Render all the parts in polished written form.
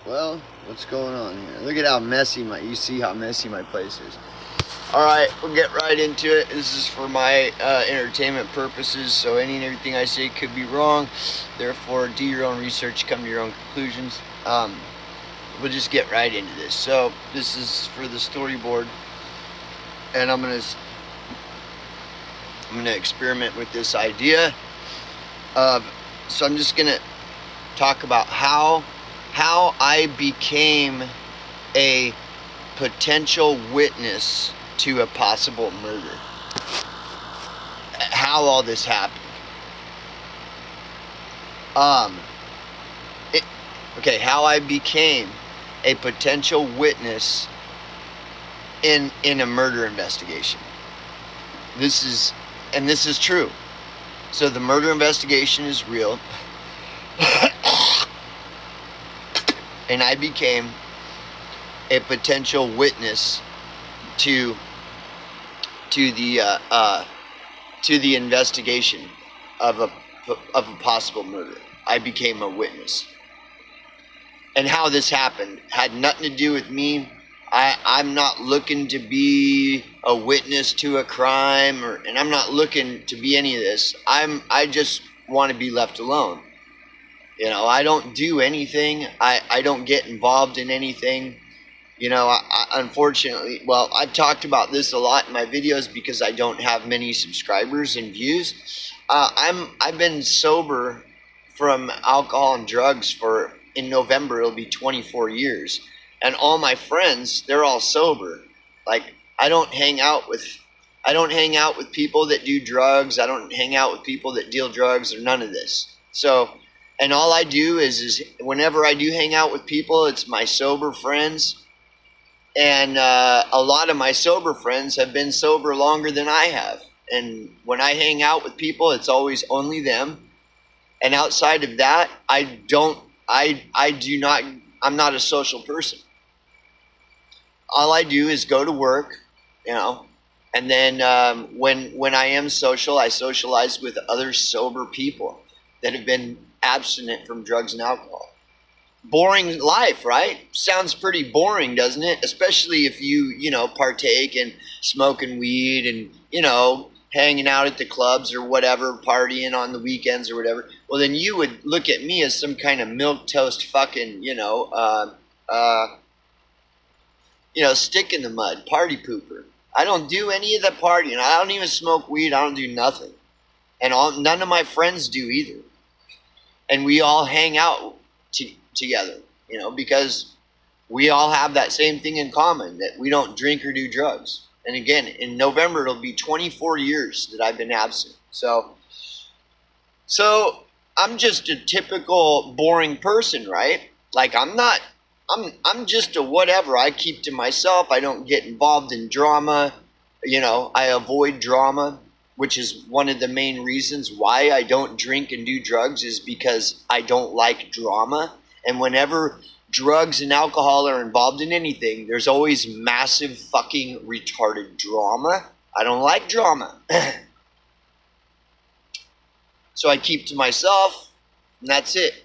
Well, what's going on here? Look at how messy you see how messy my place is. Alright, we'll get right into it. This is for my entertainment purposes, so any and everything I say could be wrong. Therefore, do your own research, come to your own conclusions. We'll just get right into this. So, this is for the storyboard, and I'm gonna experiment with this idea of. So I'm just gonna talk about how I became a potential witness to a possible murder. How all this happened. How I became a potential witness in a murder investigation. This is true. So the murder investigation is real. And I became a potential witness to the investigation of a possible murder. I became a witness. And how this happened had nothing to do with me. I'm not looking to be a witness to a crime, and I'm not looking to be any of this. I just want to be left alone. You know, I don't do anything. I don't get involved in anything. You know, I unfortunately, well, I've talked about this a lot in my videos because I don't have many subscribers and views. I've been sober from alcohol and drugs in November it'll be 24 years, and all my friends, they're all sober. Like, I don't hang out with people that do drugs. I don't hang out with people that deal drugs or none of this. So, and all I do is whenever I do hang out with people, it's my sober friends. And a lot of my sober friends have been sober longer than I have. And when I hang out with people, it's always only them. And outside of that, I'm not a social person. All I do is go to work, you know, and then when I am social, I socialize with other sober people that have been abstinent from drugs and alcohol. Boring life, right? Sounds pretty boring, doesn't it? Especially if you partake in smoking weed and, hanging out at the clubs or whatever, partying on the weekends or whatever. Well, then you would look at me as some kind of milquetoast fucking, stick in the mud, party pooper. I don't do any of the partying. I don't even smoke weed. I don't do nothing. And none of my friends do either. And we all hang out together, because we all have that same thing in common, that we don't drink or do drugs. And again, in November, it'll be 24 years that I've been absent. So I'm just a typical boring person, right? Like, I'm just a whatever. I keep to myself. I don't get involved in drama. I avoid drama, which is one of the main reasons why I don't drink and do drugs, is because I don't like drama. And whenever drugs and alcohol are involved in anything, there's always massive fucking retarded drama. I don't like drama. So I keep to myself, and that's it.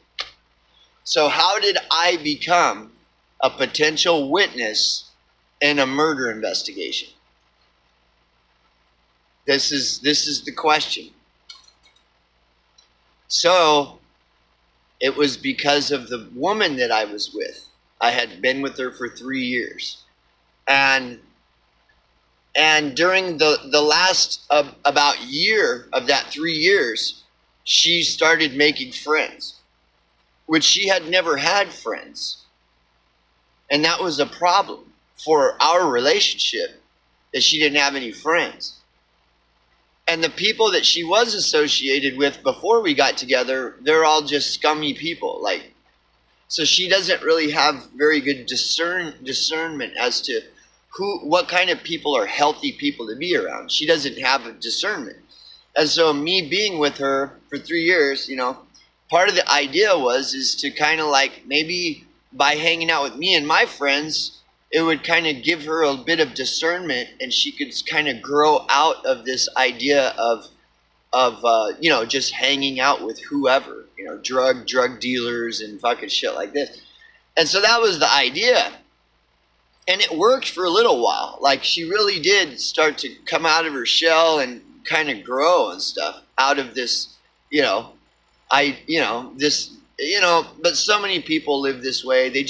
So how did I become a potential witness in a murder investigation? This is the question. So it was because of the woman that I was with. I had been with her for 3 years. And during the last about year of that 3 years, she started making friends, which she had never had friends. And that was a problem for our relationship, that she didn't have any friends. And the people that she was associated with before we got together, they're all just scummy people. Like, so she doesn't really have very good discernment as to what kind of people are healthy people to be around. She doesn't have a discernment. And so me being with her for 3 years, part of the idea is to kind of like, maybe by hanging out with me and my friends, it would kind of give her a bit of discernment, and she could kind of grow out of this idea of just hanging out with whoever, drug dealers and fucking shit like this. And so that was the idea. And it worked for a little while. Like, she really did start to come out of her shell and kind of grow and stuff out of this, but so many people live this way. They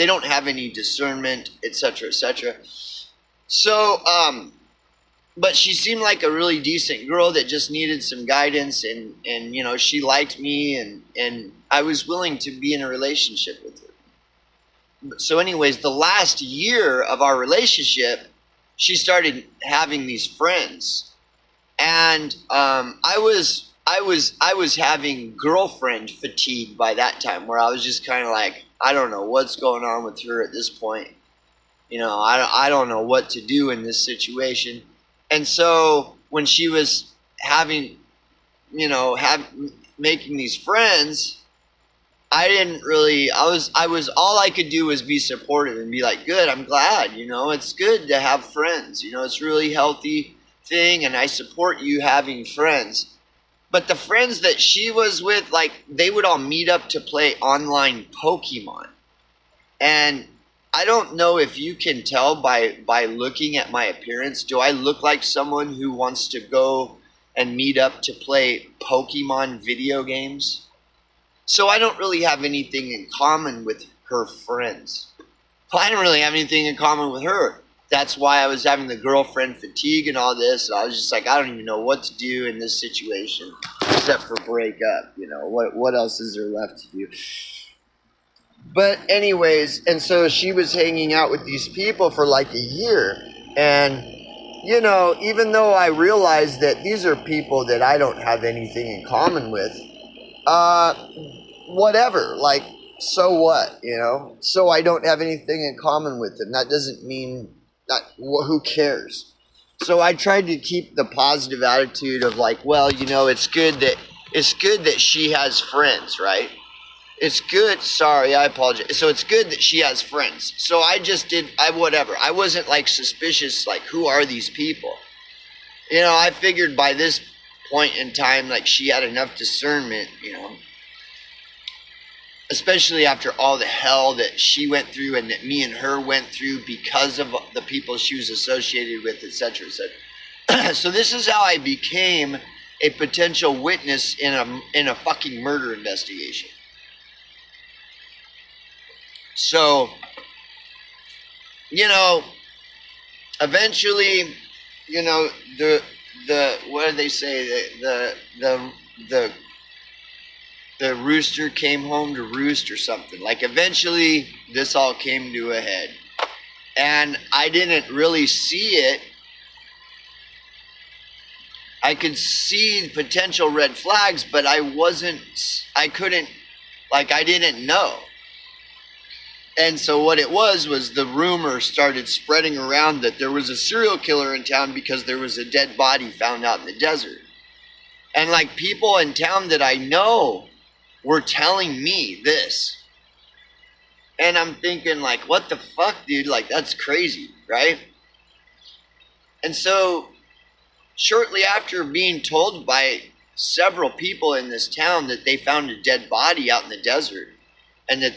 don't have any discernment, etc., etc. So, but she seemed like a really decent girl that just needed some guidance, and she liked me, and I was willing to be in a relationship with her. So anyways, the last year of our relationship, she started having these friends, and I was having girlfriend fatigue by that time, where I was just kind of like, I don't know what's going on with her at this point. I don't know what to do in this situation. And so when she was having, making these friends, I was all I could do was be supportive and be like, good, I'm glad, it's good to have friends, it's a really healthy thing, and I support you having friends. But the friends that she was with, like, they would all meet up to play online Pokemon. And I don't know if you can tell by looking at my appearance, do I look like someone who wants to go and meet up to play Pokemon video games? So I don't really have anything in common with her friends. I don't really have anything in common with her. That's why I was having the girlfriend fatigue and all this. I was just like, I don't even know what to do in this situation except for break up. What else is there left to do? But anyways, and so she was hanging out with these people for like a year. And, even though I realized that these are people that I don't have anything in common with, whatever, like, so what, So I don't have anything in common with them. That doesn't mean that, who cares? So I tried to keep the positive attitude of like, well, it's good that she has friends, right? It's good. Sorry, I apologize. So it's good that she has friends. So whatever. I wasn't like suspicious, like, who are these people? I figured by this point in time, like, she had enough discernment, especially after all the hell that she went through and that me and her went through because of the people she was associated with, etc., etc. So this is how I became a potential witness in a fucking murder investigation. So, eventually, the what do they say? The rooster came home to roost or something. Like, eventually this all came to a head. And I didn't really see it. I could see potential red flags, but I didn't know. And so what it was the rumor started spreading around that there was a serial killer in town because there was a dead body found out in the desert. And like, people in town that I know were telling me this. And I'm thinking, like, what the fuck, dude? Like, that's crazy, right? And so shortly after being told by several people in this town that they found a dead body out in the desert, and that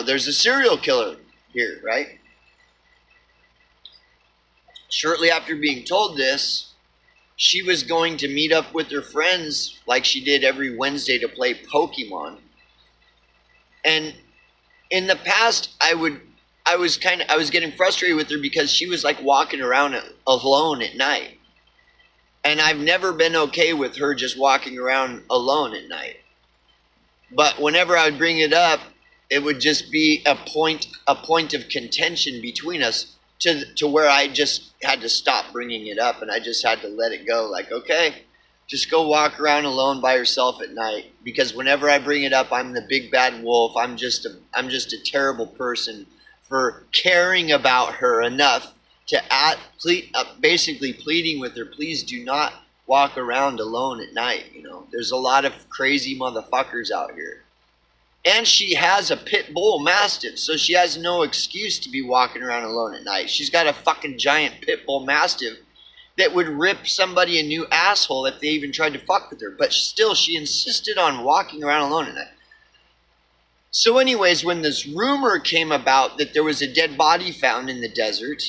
there's a serial killer here, right? Shortly after being told this, she was going to meet up with her friends like she did every Wednesday to play Pokemon. And in the past, I was getting frustrated with her because she was like walking around alone at night. And I've never been okay with her just walking around alone at night. But whenever I would bring it up, it would just be a point of contention between us to where I just had to stop bringing it up, and I just had to let it go. Like, okay, just go walk around alone by yourself at night, because whenever I bring it up, I'm the big bad wolf. I'm just a terrible person for caring about her enough to basically pleading with her, please do not walk around alone at night. There's a lot of crazy motherfuckers out here. And she has a pit bull mastiff, so she has no excuse to be walking around alone at night. She's got a fucking giant pit bull mastiff that would rip somebody a new asshole if they even tried to fuck with her. But still, she insisted on walking around alone at night. So anyways, when this rumor came about that there was a dead body found in the desert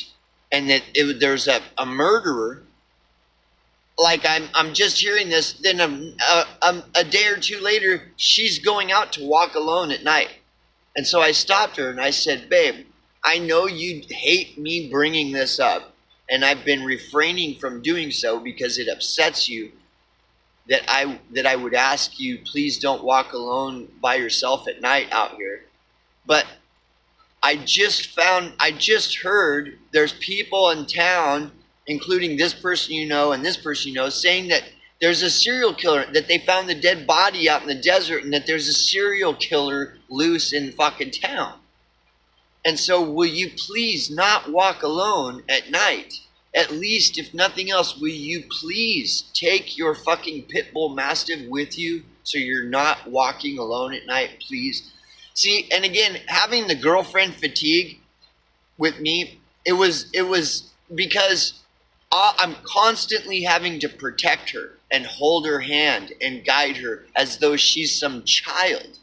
and that there's a murderer, like I'm just hearing this, then a day or two later, she's going out to walk alone at night. And so I stopped her and I said, babe, I know you hate me bringing this up, and I've been refraining from doing so because it upsets you that I would ask you, please don't walk alone by yourself at night out here. But I just heard there's people in town, including this person you know and this person you know, saying that there's a serial killer, that they found the dead body out in the desert, and that there's a serial killer loose in fucking town. And so will you please not walk alone at night? At least, if nothing else, will you please take your fucking pit bull mastiff with you so you're not walking alone at night, please? See, and again, having the girlfriend fatigue with me, it was because I'm constantly having to protect her and hold her hand and guide her as though she's some child.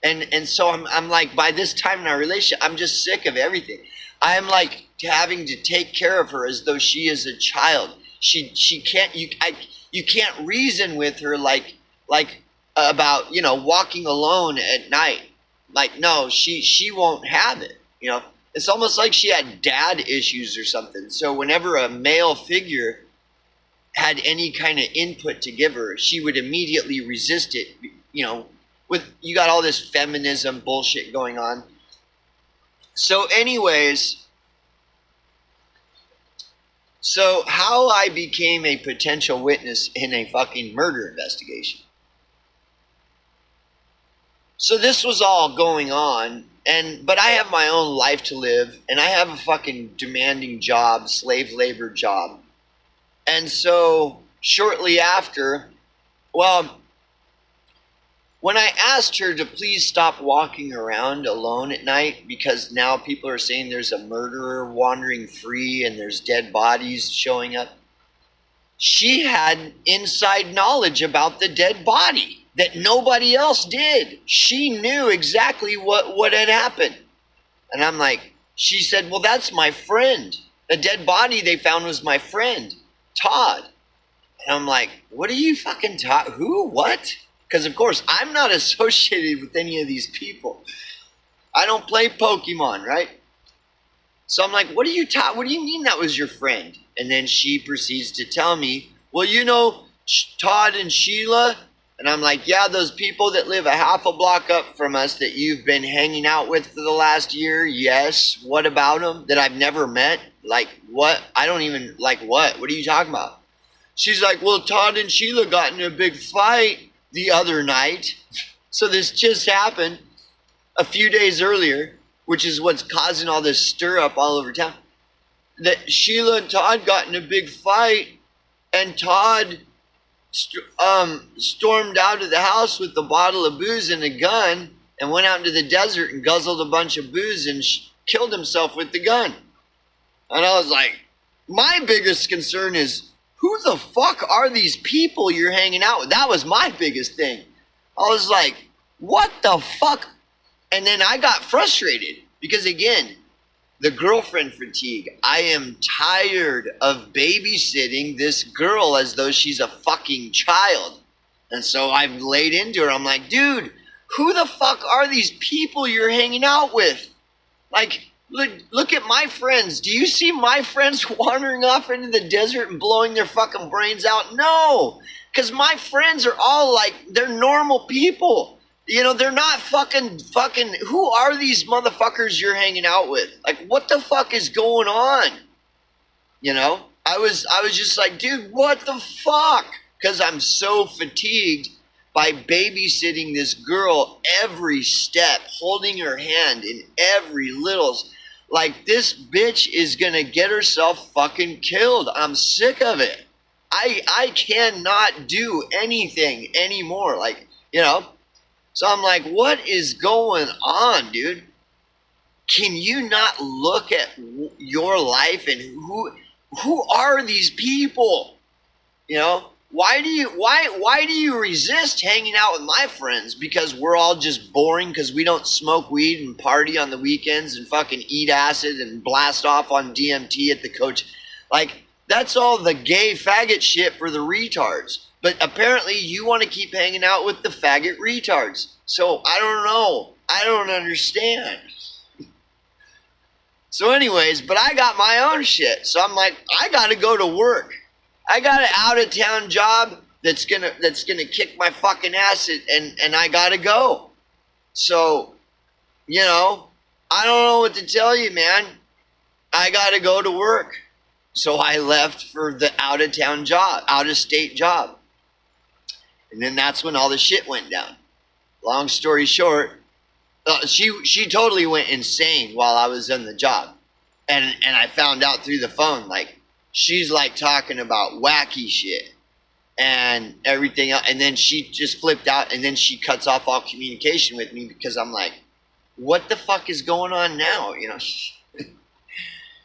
And so I'm like, by this time in our relationship, I'm just sick of everything. I'm like having to take care of her as though she is a child. She can't, you can't reason with her like about, you know, walking alone at night. Like, no, she won't have it. You know, it's almost like she had dad issues or something. So whenever a male figure had any kind of input to give her, she would immediately resist it. You know, you got all this feminism bullshit going on. So anyways, so how I became a potential witness in a fucking murder investigation. So this was all going on, but I have my own life to live, and I have a fucking demanding job, slave labor job. And so shortly after, well, when I asked her to please stop walking around alone at night, because now people are saying there's a murderer wandering free and there's dead bodies showing up, she had inside knowledge about the dead body that nobody else did. She knew exactly what had happened. And I'm like, she said, well, that's my friend. The dead body they found was my friend, Todd. And I'm like, what are you fucking talking? Who? What? Because, of course, I'm not associated with any of these people. I don't play Pokemon, right? So I'm like, what do you mean that was your friend? And then she proceeds to tell me, well, you know, Todd and Sheila. And I'm like, yeah, those people that live a half a block up from us that you've been hanging out with for the last year. Yes. What about them that I've never met? Like, what? I don't even, like, what? What are you talking about? She's like, well, Todd and Sheila got in a big fight the other night. So this just happened a few days earlier, which is what's causing all this stir up all over town. That Sheila and Todd got in a big fight, and Todd stormed out of the house with a bottle of booze and a gun and went out into the desert and guzzled a bunch of booze and killed himself with the gun. And I was like, my biggest concern is, who the fuck are these people you're hanging out with? That was my biggest thing. I was like, what the fuck? And then I got frustrated because, again, the girlfriend fatigue. I am tired of babysitting this girl as though she's a fucking child. And so I've laid into her. I'm like, dude, who the fuck are these people you're hanging out with? Like, look at my friends. Do you see my friends wandering off into the desert and blowing their fucking brains out? No, because my friends are all like, they're normal people. You know, they're not fucking, who are these motherfuckers you're hanging out with? Like, what the fuck is going on? You know, I was just like, dude, what the fuck? Because I'm so fatigued by babysitting this girl every step, holding her hand in every little, like, this bitch is gonna get herself fucking killed. I'm sick of it. I cannot do anything anymore. Like, you know, so I'm like, what is going on, dude? Can you not look at your life and who are these people? You know, why do you resist hanging out with my friends? Because we're all just boring because we don't smoke weed and party on the weekends and fucking eat acid and blast off on DMT at the coach. Like, that's all the gay faggot shit for the retards. But apparently you want to keep hanging out with the faggot retards. So I don't know. I don't understand. So anyways, but I got my own shit. So I'm like, I got to go to work. I got an out-of-town job that's gonna kick my fucking ass, and I gotta go. So, you know, I don't know what to tell you, man. I gotta go to work. So I left for the out-of-town job, out-of-state job. And then that's when all the shit went down. Long story short, she totally went insane while I was in the job. And I found out through the phone, like, she's like talking about wacky shit and everything else. And then she just flipped out, and then she cuts off all communication with me because I'm like, what the fuck is going on now? You know?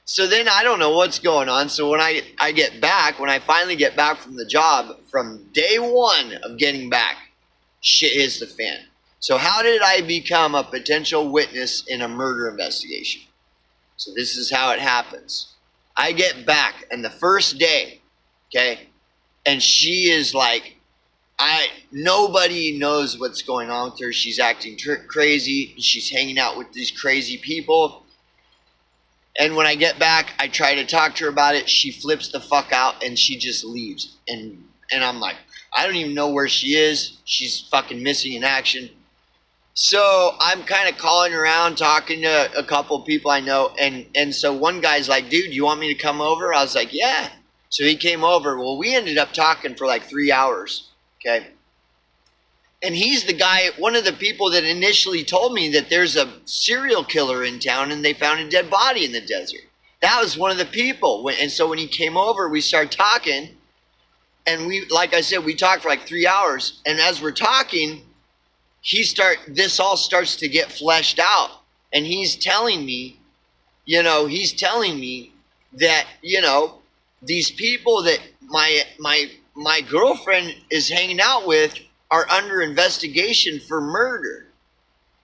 So then I don't know what's going on. So when I get back, when I finally get back from the job, from day one of getting back, shit hits the fan. So how did I become a potential witness in a murder investigation? So this is how it happens. I get back, and the first day, okay, and she is like, nobody knows what's going on with her. She's acting crazy. She's hanging out with these crazy people. And when I get back, I try to talk to her about it. She flips the fuck out, and she just leaves. And I'm like, I don't even know where she is. She's fucking missing in action. So I'm kind of calling around, talking to a couple of people I know. And so one guy's like, dude, you want me to come over? I was like, yeah. So he came over. Well, we ended up talking for like 3 hours. Okay. And he's the guy, one of the people that initially told me that there's a serial killer in town and they found a dead body in the desert. That was one of the people. And so when he came over, we started talking. And we, like I said, we talked for like 3 hours. And as we're talking, this all starts to get fleshed out, and he's telling me that, you know, these people that my girlfriend is hanging out with are under investigation for murder.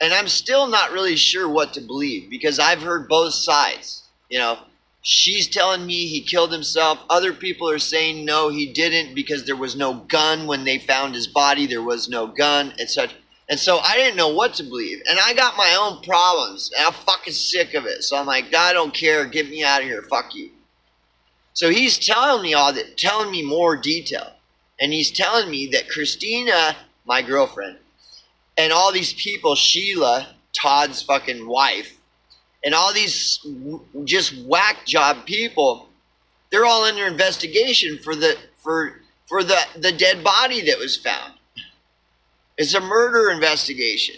And I'm still not really sure what to believe, because I've heard both sides. You know, she's telling me he killed himself. Other people are saying no, he didn't, because there was no gun when they found his body. There was no gun, etc. And so I didn't know what to believe. And I got my own problems. And I'm fucking sick of it. So I'm like, I don't care. Get me out of here. Fuck you. So he's telling me all that, telling me more detail. And he's telling me that Christina, my girlfriend, and all these people, Sheila, Todd's fucking wife, and all these just whack job people, they're all under investigation for the dead body that was found. It's a murder investigation.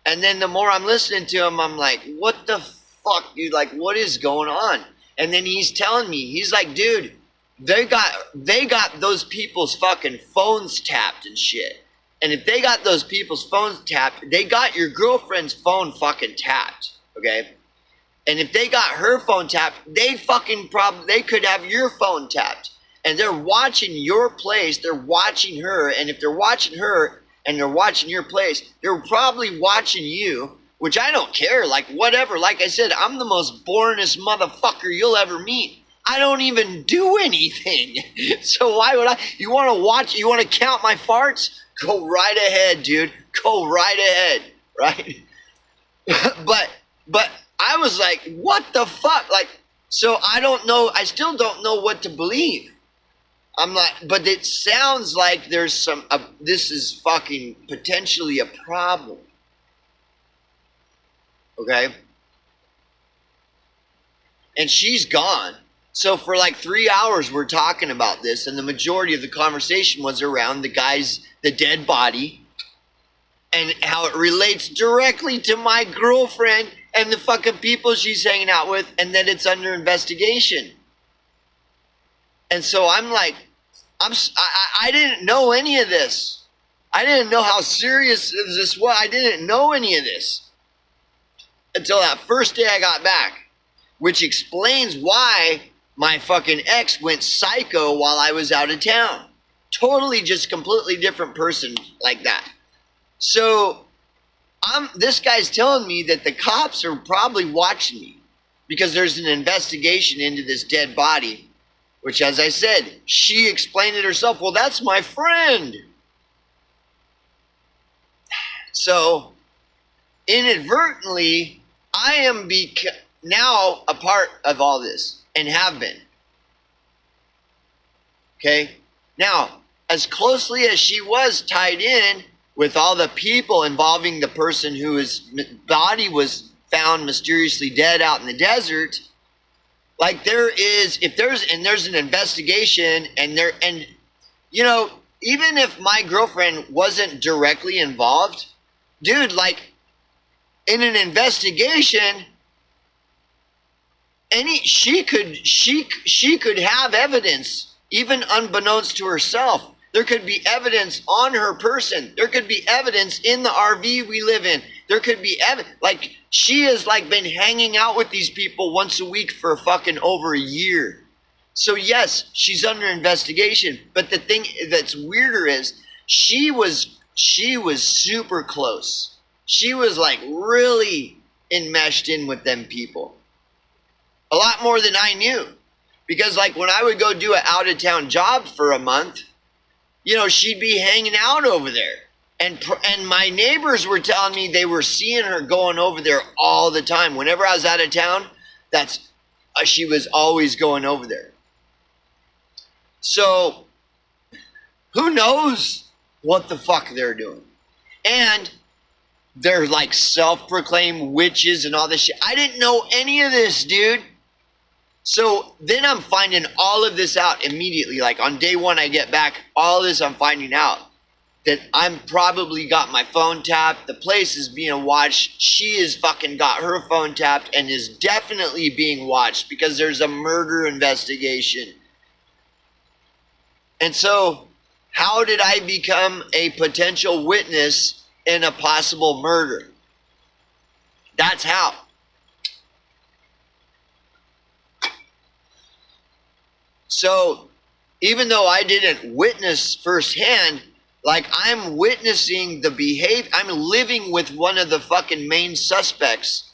And then the more I'm listening to him, I'm like, what the fuck, dude? Like, what is going on? And then he's telling me, he's like, dude, they got those people's fucking phones tapped and shit. And if they got those people's phones tapped, they got your girlfriend's phone fucking tapped, okay? And if they got her phone tapped, they could have your phone tapped. And they're watching your place, they're watching her, and if they're watching her, and they're watching your place, they're probably watching you, which I don't care, like whatever. Like I said, I'm the most boringest motherfucker you'll ever meet. I don't even do anything. So why would I? You want to watch, you want to count my farts? Go right ahead, dude. Go right ahead, right? but I was like, what the fuck? Like, so I don't know, I still don't know what to believe. I'm not, but it sounds like there's this is fucking potentially a problem. Okay? And she's gone. So for like 3 hours we're talking about this, and the majority of the conversation was around the dead body, and how it relates directly to my girlfriend and the fucking people she's hanging out with, and that it's under investigation. And so I'm like, I didn't know any of this. I didn't know how serious this was. I didn't know any of this until that first day I got back, which explains why my fucking ex went psycho while I was out of town. Totally just completely different person like that. So this guy's telling me that the cops are probably watching me because there's an investigation into this dead body, which, as I said, she explained it herself. Well, that's my friend. So inadvertently, I am now a part of all this and have been. Okay? Now, as closely as she was tied in with all the people involving the person whose body was found mysteriously dead out in the desert, like there's an investigation and you know, even if my girlfriend wasn't directly involved, dude, like in an investigation, she could have evidence, even unbeknownst to herself. There could be evidence on her person. There could be evidence in the RV we live in. There could be evidence. Like, she has like been hanging out with these people once a week for fucking over a year. So yes, she's under investigation. But the thing that's weirder is she was super close. She was like really enmeshed in with them people. A lot more than I knew. Because like when I would go do an out of town job for a month, you know, she'd be hanging out over there. And my neighbors were telling me they were seeing her going over there all the time. Whenever I was out of town, she was always going over there. So, who knows what the fuck they're doing? And they're like self-proclaimed witches and all this shit. I didn't know any of this, dude. So then I'm finding all of this out immediately. Like on day one I get back, all this I'm finding out. That I'm probably got my phone tapped. The place is being watched. She has fucking got her phone tapped and is definitely being watched because there's a murder investigation. And so how did I become a potential witness in a possible murder? That's how. So, even though I didn't witness firsthand, like I'm witnessing the behavior, I'm living with one of the fucking main suspects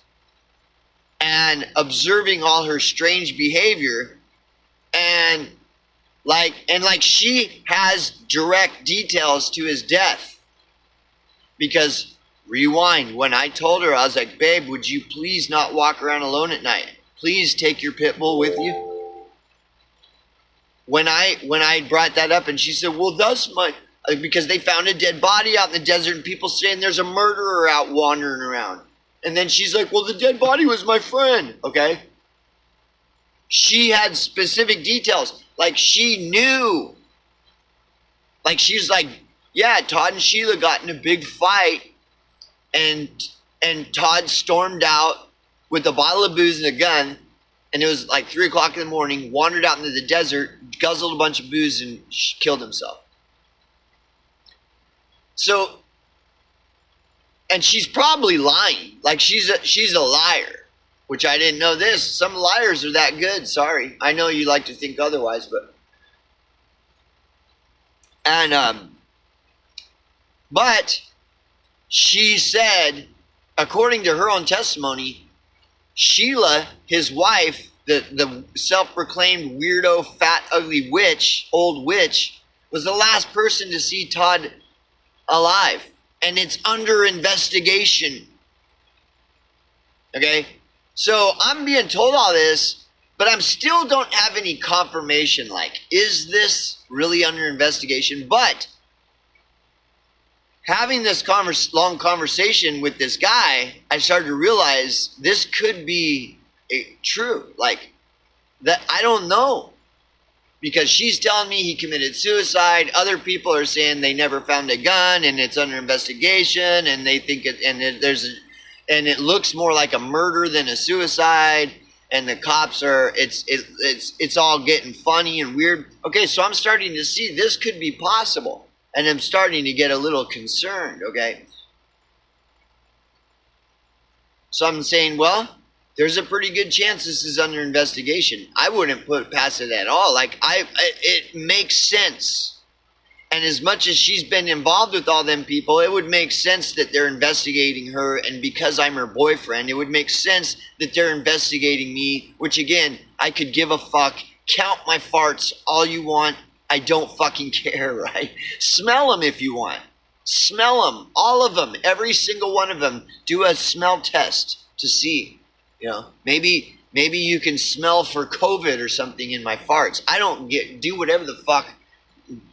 and observing all her strange behavior, and like she has direct details to his death. Because, rewind, when I told her, I was like, babe, would you please not walk around alone at night? Please take your pit bull with you. When I brought that up and she said, well, that's because they found a dead body out in the desert and people saying there's a murderer out wandering around. And then she's like, well, the dead body was my friend. Okay. She had specific details. Like she knew. Like she's like, yeah, Todd and Sheila got in a big fight and Todd stormed out with a bottle of booze and a gun. And it was like 3 o'clock in the morning, wandered out into the desert, guzzled a bunch of booze, and killed himself. So, and she's probably lying. Like she's a liar, which I didn't know this. Some liars are that good. Sorry. I know you like to think otherwise, but. But she said, according to her own testimony, Sheila, his wife, the self-proclaimed weirdo, fat, ugly witch, old witch, was the last person to see Todd alive. And it's under investigation. Okay? So I'm being told all this, but I still don't have any confirmation. Like, is this really under investigation? But having this long conversation with this guy, I started to realize this could be true. Like, that I don't know. Because she's telling me he committed suicide. Other people are saying they never found a gun and it's under investigation and they think it looks more like a murder than a suicide. And the cops are, it's all getting funny and weird. Okay, so I'm starting to see this could be possible. And I'm starting to get a little concerned, okay? So I'm saying, well, there's a pretty good chance this is under investigation. I wouldn't put past it at all. Like, it makes sense. And as much as she's been involved with all them people, it would make sense that they're investigating her. And because I'm her boyfriend, it would make sense that they're investigating me, which again, I could give a fuck. Count my farts all you want. I don't fucking care, right? Smell them if you want. Smell them, all of them, every single one of them. Do a smell test to see, maybe you can smell for COVID or something in my farts. I don't do whatever the fuck.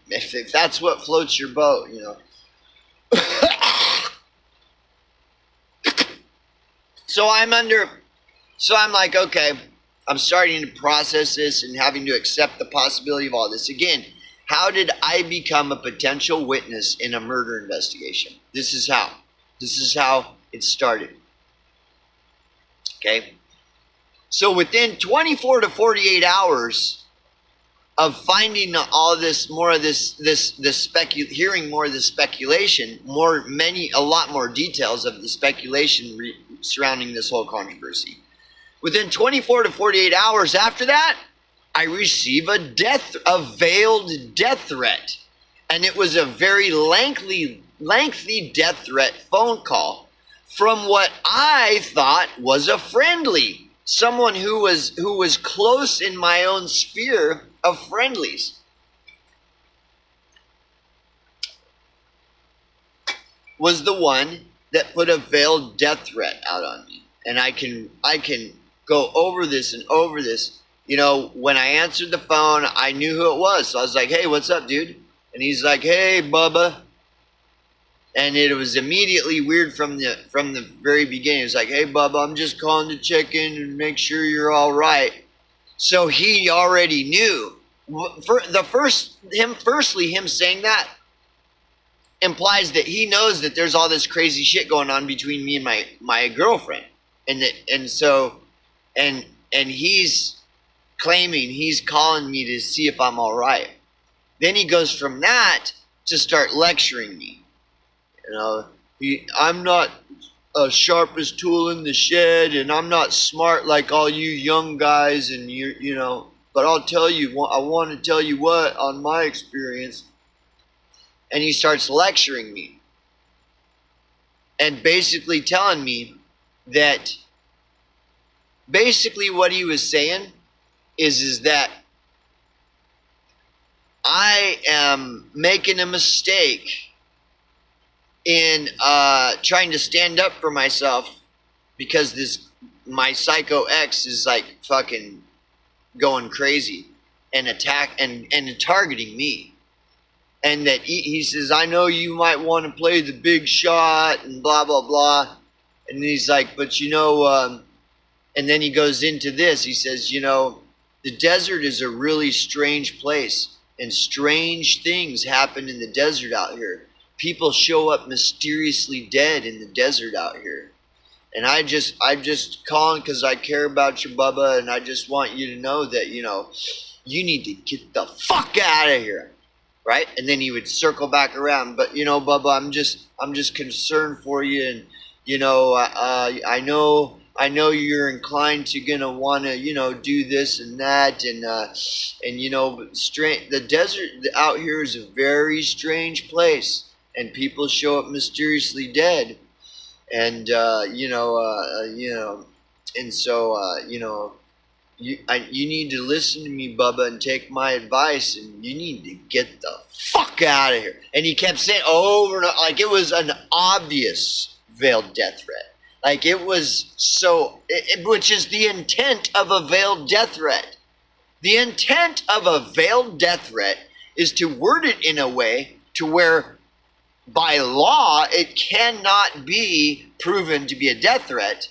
If that's what floats your boat, So I'm like, okay, I'm starting to process this and having to accept the possibility of all this. Again, how did I become a potential witness in a murder investigation? This is how it started. Okay. So within 24 to 48 hours of finding all this, more of hearing more of the speculation, a lot more details of the speculation surrounding this whole controversy. Within 24 to 48 hours after that, I receive a veiled death threat. And it was a very lengthy death threat phone call from what I thought was a friendly, someone who was close in my own sphere of friendlies. Was the one that put a veiled death threat out on me. And I can go over this and over this. When I answered the phone, I knew who it was. So I was like, hey, what's up, dude? And he's like, hey, Bubba. And it was immediately weird from the very beginning. It was like, hey, Bubba, I'm just calling to check in and make sure you're all right. So he already knew. Him saying that implies that he knows that there's all this crazy shit going on between me and my girlfriend. And he's claiming he's calling me to see if I'm all right. Then he goes from that to start lecturing me. I'm not sharpest tool in the shed, and I'm not smart like all you young guys, and but I'll tell you, I want to tell you what, on my experience. And he starts lecturing me and basically telling me that basically what he was saying is that I am making a mistake in trying to stand up for myself because my psycho ex is like fucking going crazy and targeting me. And that he says, I know you might want to play the big shot and blah, blah, blah. And he's like, but and then he goes into this. He says, the desert is a really strange place. And strange things happen in the desert out here. People show up mysteriously dead in the desert out here. And I'm just calling because I care about you, Bubba. And I just want you to know that, you need to get the fuck out of here. Right? And then he would circle back around. But, Bubba, I'm just concerned for you. And, I know you're inclined to gonna want to, do this and that. And the desert out here is a very strange place. And people show up mysteriously dead. And, you need to listen to me, Bubba, and take my advice, and you need to get the fuck out of here. And he kept saying over and over, like it was an obvious veiled death threat. Like it was which is the intent of a veiled death threat. The intent of a veiled death threat is to word it in a way to where by law it cannot be proven to be a death threat.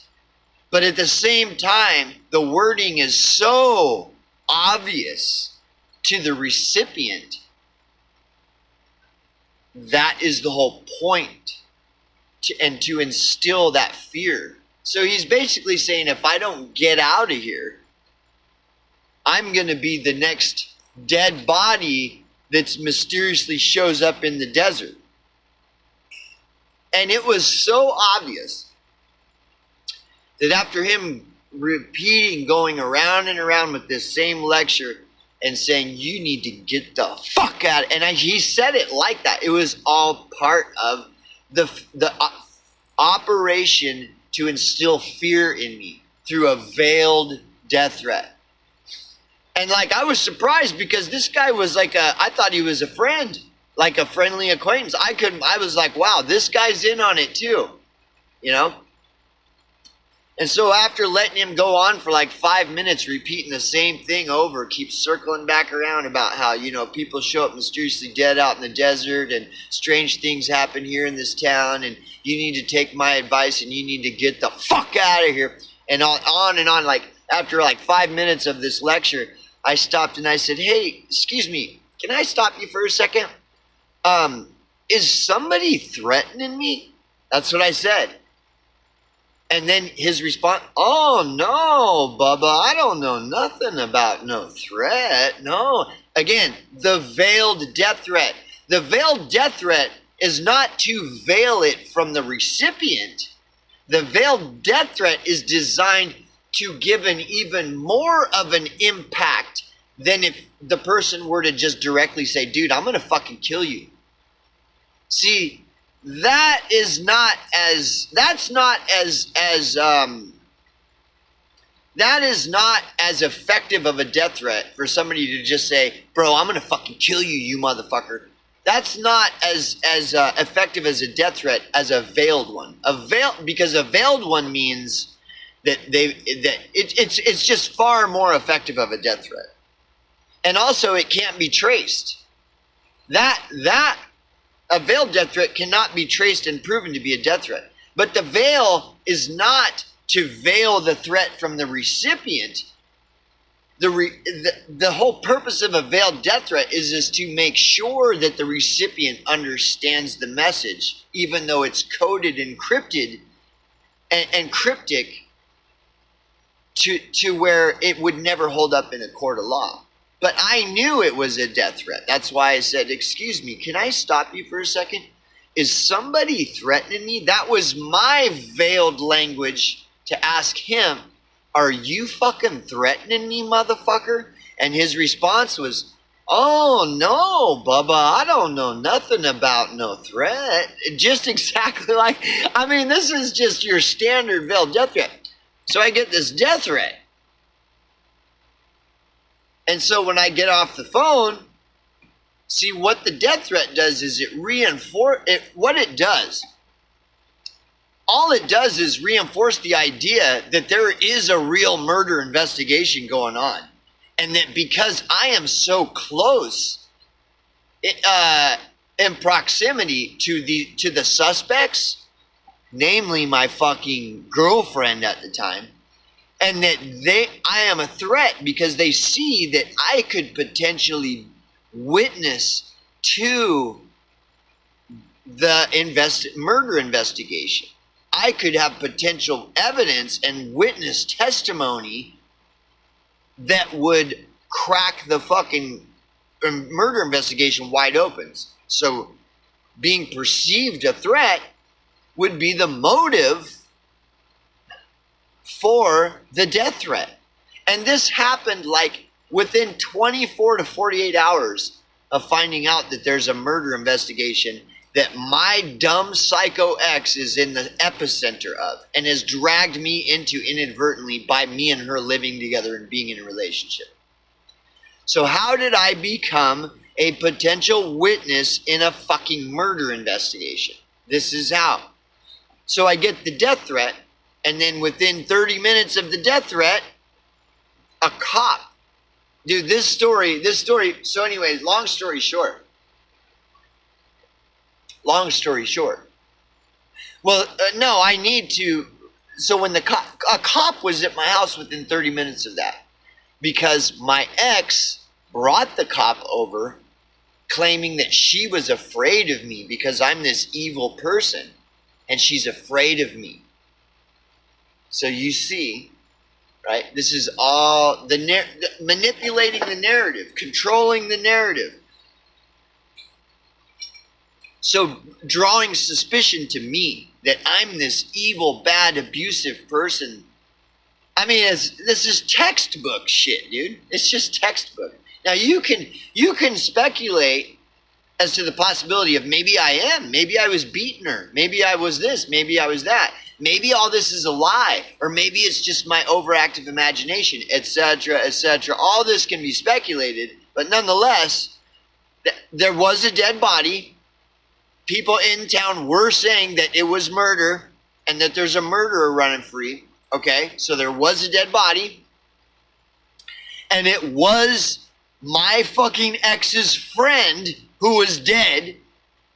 But at the same time, the wording is so obvious to the recipient. That is the whole point. To instill that fear. So he's basically saying, if I don't get out of here, I'm going to be the next dead body that mysteriously shows up in the desert. And it was so obvious that after him repeating, going around and around with this same lecture, and saying, you need to get the fuck out. And he said it like that. It was all part of the operation to instill fear in me through a veiled death threat. And like, I was surprised because this guy was like I thought he was a friend, like a friendly acquaintance. I was like, wow, this guy's in on it too, you know? And so after letting him go on for like 5 minutes, repeating the same thing over, keep circling back around about how, you know, people show up mysteriously dead out in the desert and strange things happen here in this town and you need to take my advice and you need to get the fuck out of here. And on and on. Like after like 5 minutes of this lecture, I stopped and I said, hey, excuse me, can I stop you for a second? Is somebody threatening me? That's what I said. And then his response, oh, no, Bubba, I don't know nothing about no threat. No. Again, the veiled death threat. The veiled death threat is not to veil it from the recipient. The veiled death threat is designed to give an even more of an impact than if the person were to just directly say, dude, I'm going to fucking kill you. See, that's not as effective of a death threat for somebody to just say, bro, I'm gonna fucking kill you, you motherfucker. That's not as effective as a death threat as a veiled one. Because a veiled one means that it's just far more effective of a death threat. And also it can't be traced. A veiled death threat cannot be traced and proven to be a death threat. But the veil is not to veil the threat from the recipient. The whole purpose of a veiled death threat is to make sure that the recipient understands the message, even though it's coded, encrypted, and cryptic to where it would never hold up in a court of law. But I knew it was a death threat. That's why I said, excuse me, can I stop you for a second? Is somebody threatening me? That was my veiled language to ask him, are you fucking threatening me, motherfucker? And his response was, oh, no, Bubba, I don't know nothing about no threat. Just exactly like, I mean, this is just your standard veiled death threat. So I get this death threat. And so when I get off the phone, see what the death threat does is all it does is reinforce the idea that there is a real murder investigation going on. And that because I am so close in proximity to the suspects, namely my fucking girlfriend at the time, and that I am a threat because they see that I could potentially witness to the murder investigation. I could have potential evidence and witness testimony that would crack the fucking murder investigation wide open. So being perceived a threat would be the motive for the death threat. And this happened like within 24 to 48 hours of finding out that there's a murder investigation that my dumb psycho ex is in the epicenter of and has dragged me into inadvertently by me and her living together and being in a relationship. So how did I become a potential witness in a fucking murder investigation? This is how. So I get the death threat, and then within 30 minutes of the death threat, a cop. Dude, this story, so anyways, long story short. Well, no, I need to, so when a cop was at my house within 30 minutes of that, because my ex brought the cop over claiming that she was afraid of me because I'm this evil person and she's afraid of me. So you see, right? This is all manipulating the narrative, controlling the narrative. So drawing suspicion to me that I'm this evil, bad, abusive person. I mean, this is textbook shit, dude. It's just textbook. Now you can speculate as to the possibility of maybe I am, maybe I was beating her, maybe I was this, maybe I was that, maybe all this is a lie, or maybe it's just my overactive imagination, etc., etc. All this can be speculated, but nonetheless, there was a dead body. People in town were saying that it was murder and that there's a murderer running free. Okay, so there was a dead body, and it was my fucking ex's friend who was dead,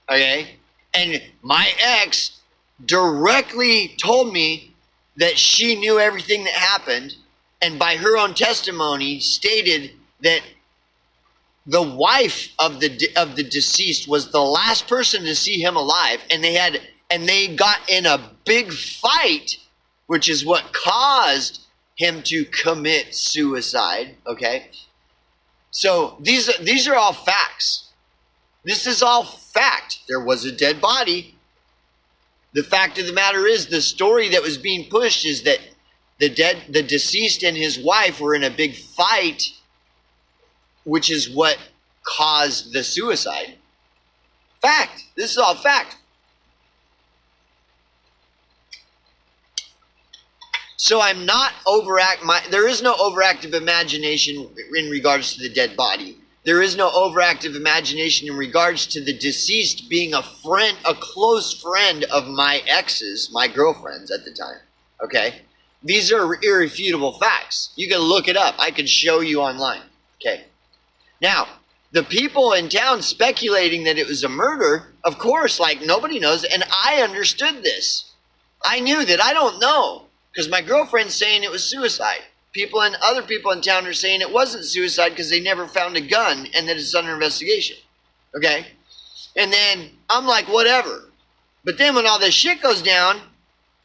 okay? And my ex directly told me that she knew everything that happened, and by her own testimony stated that the wife of the deceased was the last person to see him alive, and they got in a big fight, which is what caused him to commit suicide, okay? So these are all facts. This is all fact. There was a dead body. The fact of the matter is, the story that was being pushed is that the deceased and his wife were in a big fight, which is what caused the suicide. Fact. This is all fact. So I'm not there is no overactive imagination in regards to the dead body. There is no overactive imagination in regards to the deceased being a friend, a close friend of my ex's, my girlfriend's at the time. Okay? These are irrefutable facts. You can look it up. I can show you online. Okay? Now, the people in town speculating that it was a murder, of course, like nobody knows, and I understood this. I knew that I don't know, because my girlfriend's saying it was suicide. Other people in town are saying it wasn't suicide because they never found a gun and that it's under investigation. Okay? And then I'm like, whatever. But then when all this shit goes down,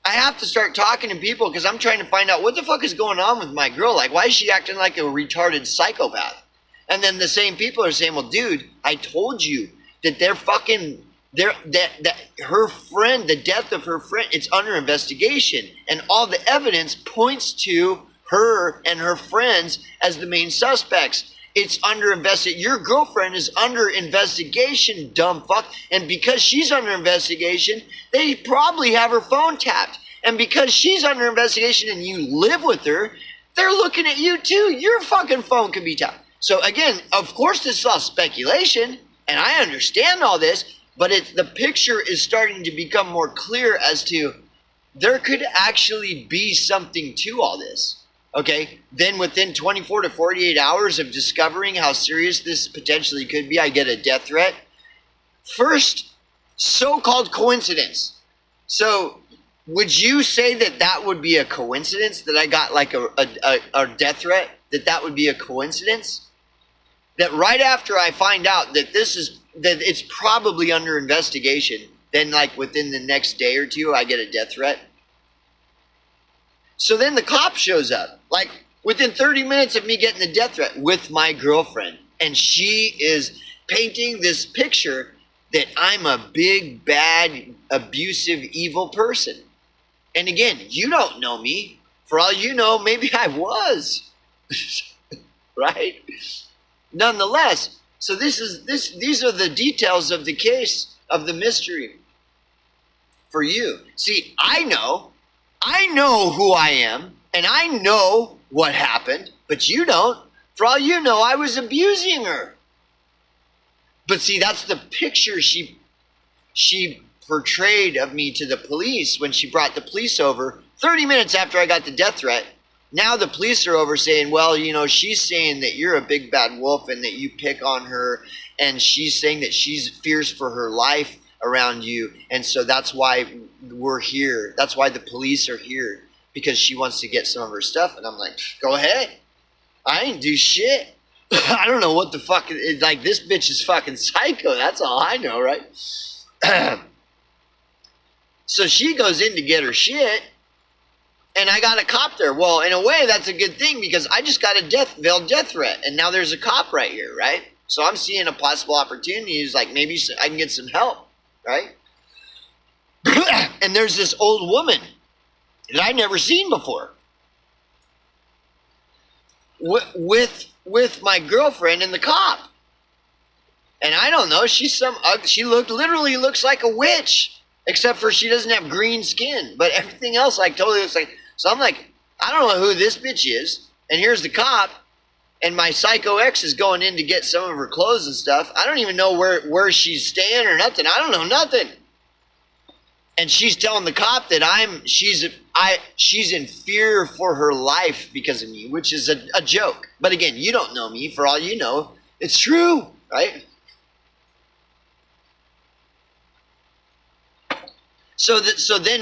I have to start talking to people because I'm trying to find out what the fuck is going on with my girl. Like, why is she acting like a retarded psychopath? And then the same people are saying, well, dude, I told you that that her friend, the death of her friend, it's under investigation. And all the evidence points to her and her friends as the main suspects. It's under investigation. Your girlfriend is under investigation, dumb fuck. And because she's under investigation, they probably have her phone tapped. And because she's under investigation and you live with her, they're looking at you too. Your fucking phone could be tapped. So again, of course this is all speculation, and I understand all this, but the picture is starting to become more clear as to there could actually be something to all this. Okay, then within 24 to 48 hours of discovering how serious this potentially could be, I get a death threat. First, so-called coincidence. So, would you say that would be a coincidence that I got like a death threat? That would be a coincidence? That right after I find out that that it's probably under investigation, then like within the next day or two, I get a death threat? So then the cop shows up, like within 30 minutes of me getting the death threat with my girlfriend. And she is painting this picture that I'm a big, bad, abusive, evil person. And again, you don't know me. For all you know, maybe I was. Right? Nonetheless, so these are the details of the case, of the mystery for you. See, I know who I am, and I know what happened, but you don't. For all you know, I was abusing her. But see, that's the picture she portrayed of me to the police when she brought the police over 30 minutes after I got the death threat. Now the police are over saying, well, she's saying that you're a big bad wolf and that you pick on her, and she's saying that she's fears for her life around you, and so that's why we're here. That's why the police are here, because she wants to get some of her stuff. And I'm like, go ahead. I ain't do shit. I don't know what the fuck. Like, this bitch is fucking psycho. That's all I know, right? So she goes in to get her shit, and I got a cop there. Well, in a way, that's a good thing, because I just got a veiled death threat, and now there's a cop right here, right? So I'm seeing a possible opportunity. Is like, maybe I can get some help, right? And there's this old woman that I'd never seen before. with my girlfriend and the cop. And I don't know, she literally looks like a witch, except for she doesn't have green skin, but everything else like totally looks like. So I'm like, I don't know who this bitch is. And here's the cop, and my psycho ex is going in to get some of her clothes and stuff. I don't even know where she's staying or nothing. I don't know nothing. And she's telling the cop that she's in fear for her life because of me, which is a joke. But again, you don't know me. For all you know, it's true, right? So then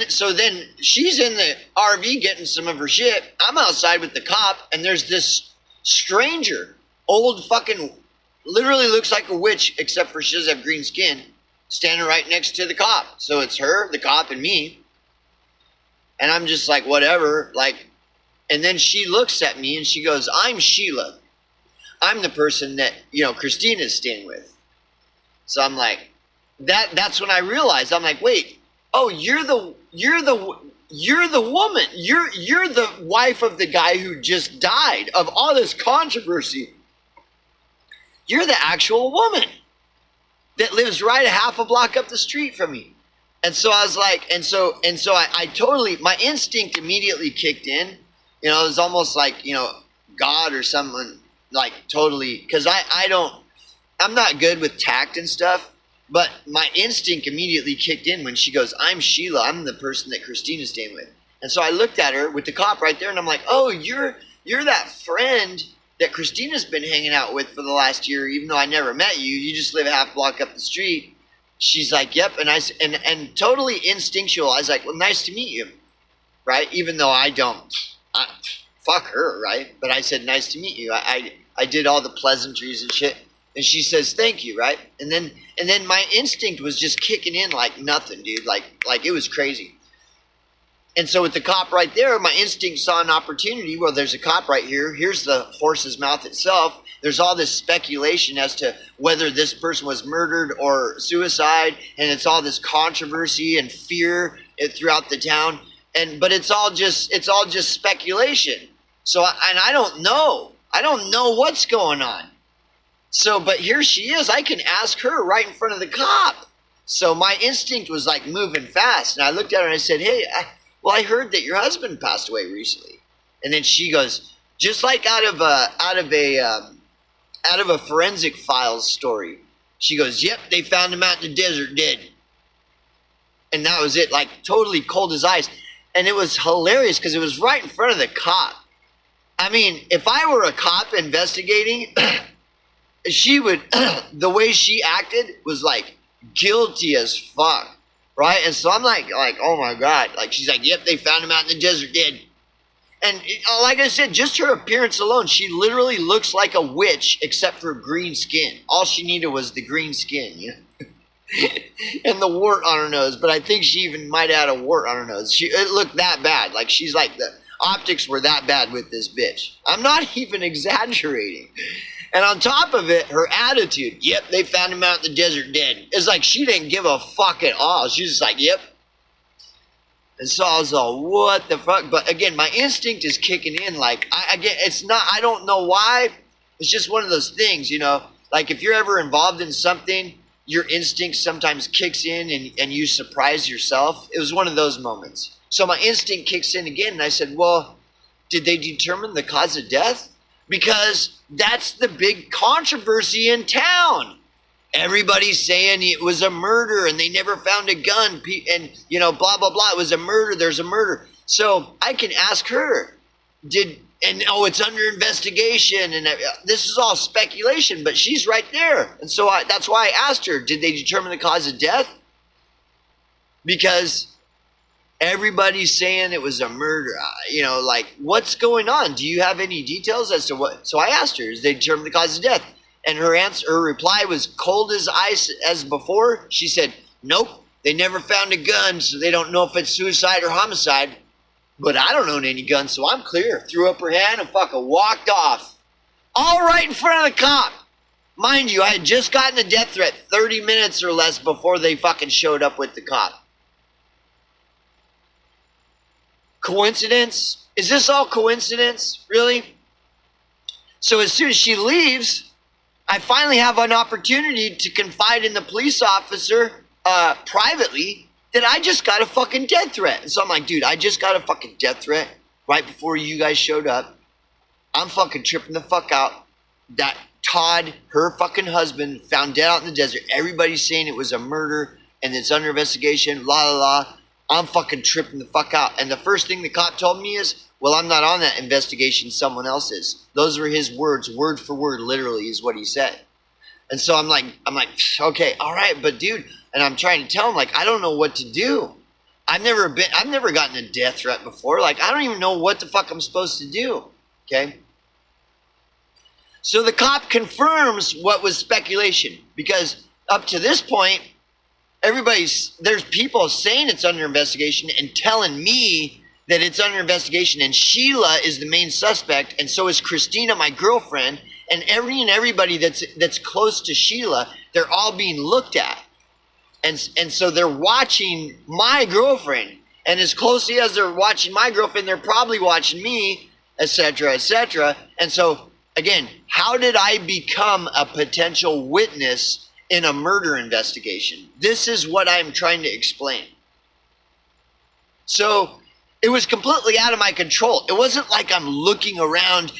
she's in the RV getting some of her shit. I'm outside with the cop, and there's this stranger, old fucking, literally looks like a witch, except for she doesn't have green skin, standing right next to the cop. So it's her, the cop, and me. And I'm just like, whatever. Like, and then she looks at me and she goes, I'm Sheila. I'm the person that, Christina's staying with. So I'm like, that's when I realized, I'm like, wait. Oh, you're the woman. You're the wife of the guy who just died of all this controversy. You're the actual woman that lives right a half a block up the street from me. And so I was like, and so I totally, my instinct immediately kicked in. It was almost like, God or someone, like totally, because I'm not good with tact and stuff. But my instinct immediately kicked in when she goes, I'm Sheila. I'm the person that Christina's staying with. And so I looked at her with the cop right there, and I'm like, oh, you're that friend that Christina's been hanging out with for the last year, even though I never met you. You just live a half block up the street. She's like, yep. And and totally instinctual, I was like, well, nice to meet you, right? Even though fuck her, right? But I said, nice to meet you. I did all the pleasantries and shit. And she says, thank you, right? And then my instinct was just kicking in like nothing, dude. Like it was crazy. And so with the cop right there, my instinct saw an opportunity. Well, there's a cop right here. Here's the horse's mouth itself. There's all this speculation as to whether this person was murdered or suicide. And it's all this controversy and fear throughout the town. But it's all just speculation. So, I don't know. I don't know what's going on. So, but here she is. I can ask her right in front of the cop. So my instinct was like moving fast. And I looked at her and I said, hey, I heard that your husband passed away recently. And then she goes, just like out of a forensic files story. She goes, yep, they found him out in the desert dead. And that was it, like totally cold as ice. And it was hilarious because it was right in front of the cop. I mean, if I were a cop investigating, she would, the way she acted was like guilty as fuck, right? And so I'm like, oh my God. Like, she's like, yep, they found him out in the desert dead. And like I said, just her appearance alone, she literally looks like a witch except for green skin. All she needed was the green skin, and the wart on her nose. But I think she even might have had a wart on her nose. It looked that bad. Like, she's like, the optics were that bad with this bitch. I'm not even exaggerating. And on top of it, her attitude, yep, they found him out in the desert dead. It's like she didn't give a fuck at all. She's just like, yep. And so I was like, what the fuck? But again, my instinct is kicking in. Like, I don't know why. It's just one of those things, Like, if you're ever involved in something, your instinct sometimes kicks in and you surprise yourself. It was one of those moments. So my instinct kicks in again, and I said, well, did they determine the cause of death? Because that's the big controversy in town. Everybody's saying it was a murder and they never found a gun and, blah, blah, blah. It was a murder. There's a murder. So I can ask her, it's under investigation. And this is all speculation, but she's right there. And so that's why I asked her, did they determine the cause of death? Because everybody's saying it was a murder. Like, what's going on? Do you have any details as to what? So I asked her, did they determine the cause of death? And her reply was cold as ice as before. She said, nope, they never found a gun, so they don't know if it's suicide or homicide. But I don't own any guns, so I'm clear. Threw up her hand and fucking walked off. All right in front of the cop. Mind you, I had just gotten a death threat 30 minutes or less before they fucking showed up with the cop. Coincidence? Is this all coincidence? Really? So as soon as she leaves, I finally have an opportunity to confide in the police officer privately that I just got a fucking death threat. And so I'm like, dude, I just got a fucking death threat right before you guys showed up. I'm fucking tripping the fuck out. That Todd, her fucking husband, found dead out in the desert. Everybody's saying it was a murder and it's under investigation, la la la. I'm fucking tripping the fuck out. And the first thing the cop told me is, well, I'm not on that investigation, someone else is. Those were his words, word for word, literally is what he said. And so I'm like, okay, all right, but dude, and I'm trying to tell him, like, I don't know what to do. I've never gotten a death threat before. Like, I don't even know what the fuck I'm supposed to do. Okay. So the cop confirms what was speculation, because up to this point, there's people saying it's under investigation and telling me that it's under investigation, and Sheila is the main suspect, and so is Christina, my girlfriend, and everybody that's close to Sheila. They're all being looked at, and so they're watching my girlfriend, and as closely as they're watching my girlfriend, they're probably watching me, etc., etc. And so again, how did I become a potential witness in a murder investigation? This is what I'm trying to explain. So it was completely out of my control. It wasn't like I'm looking around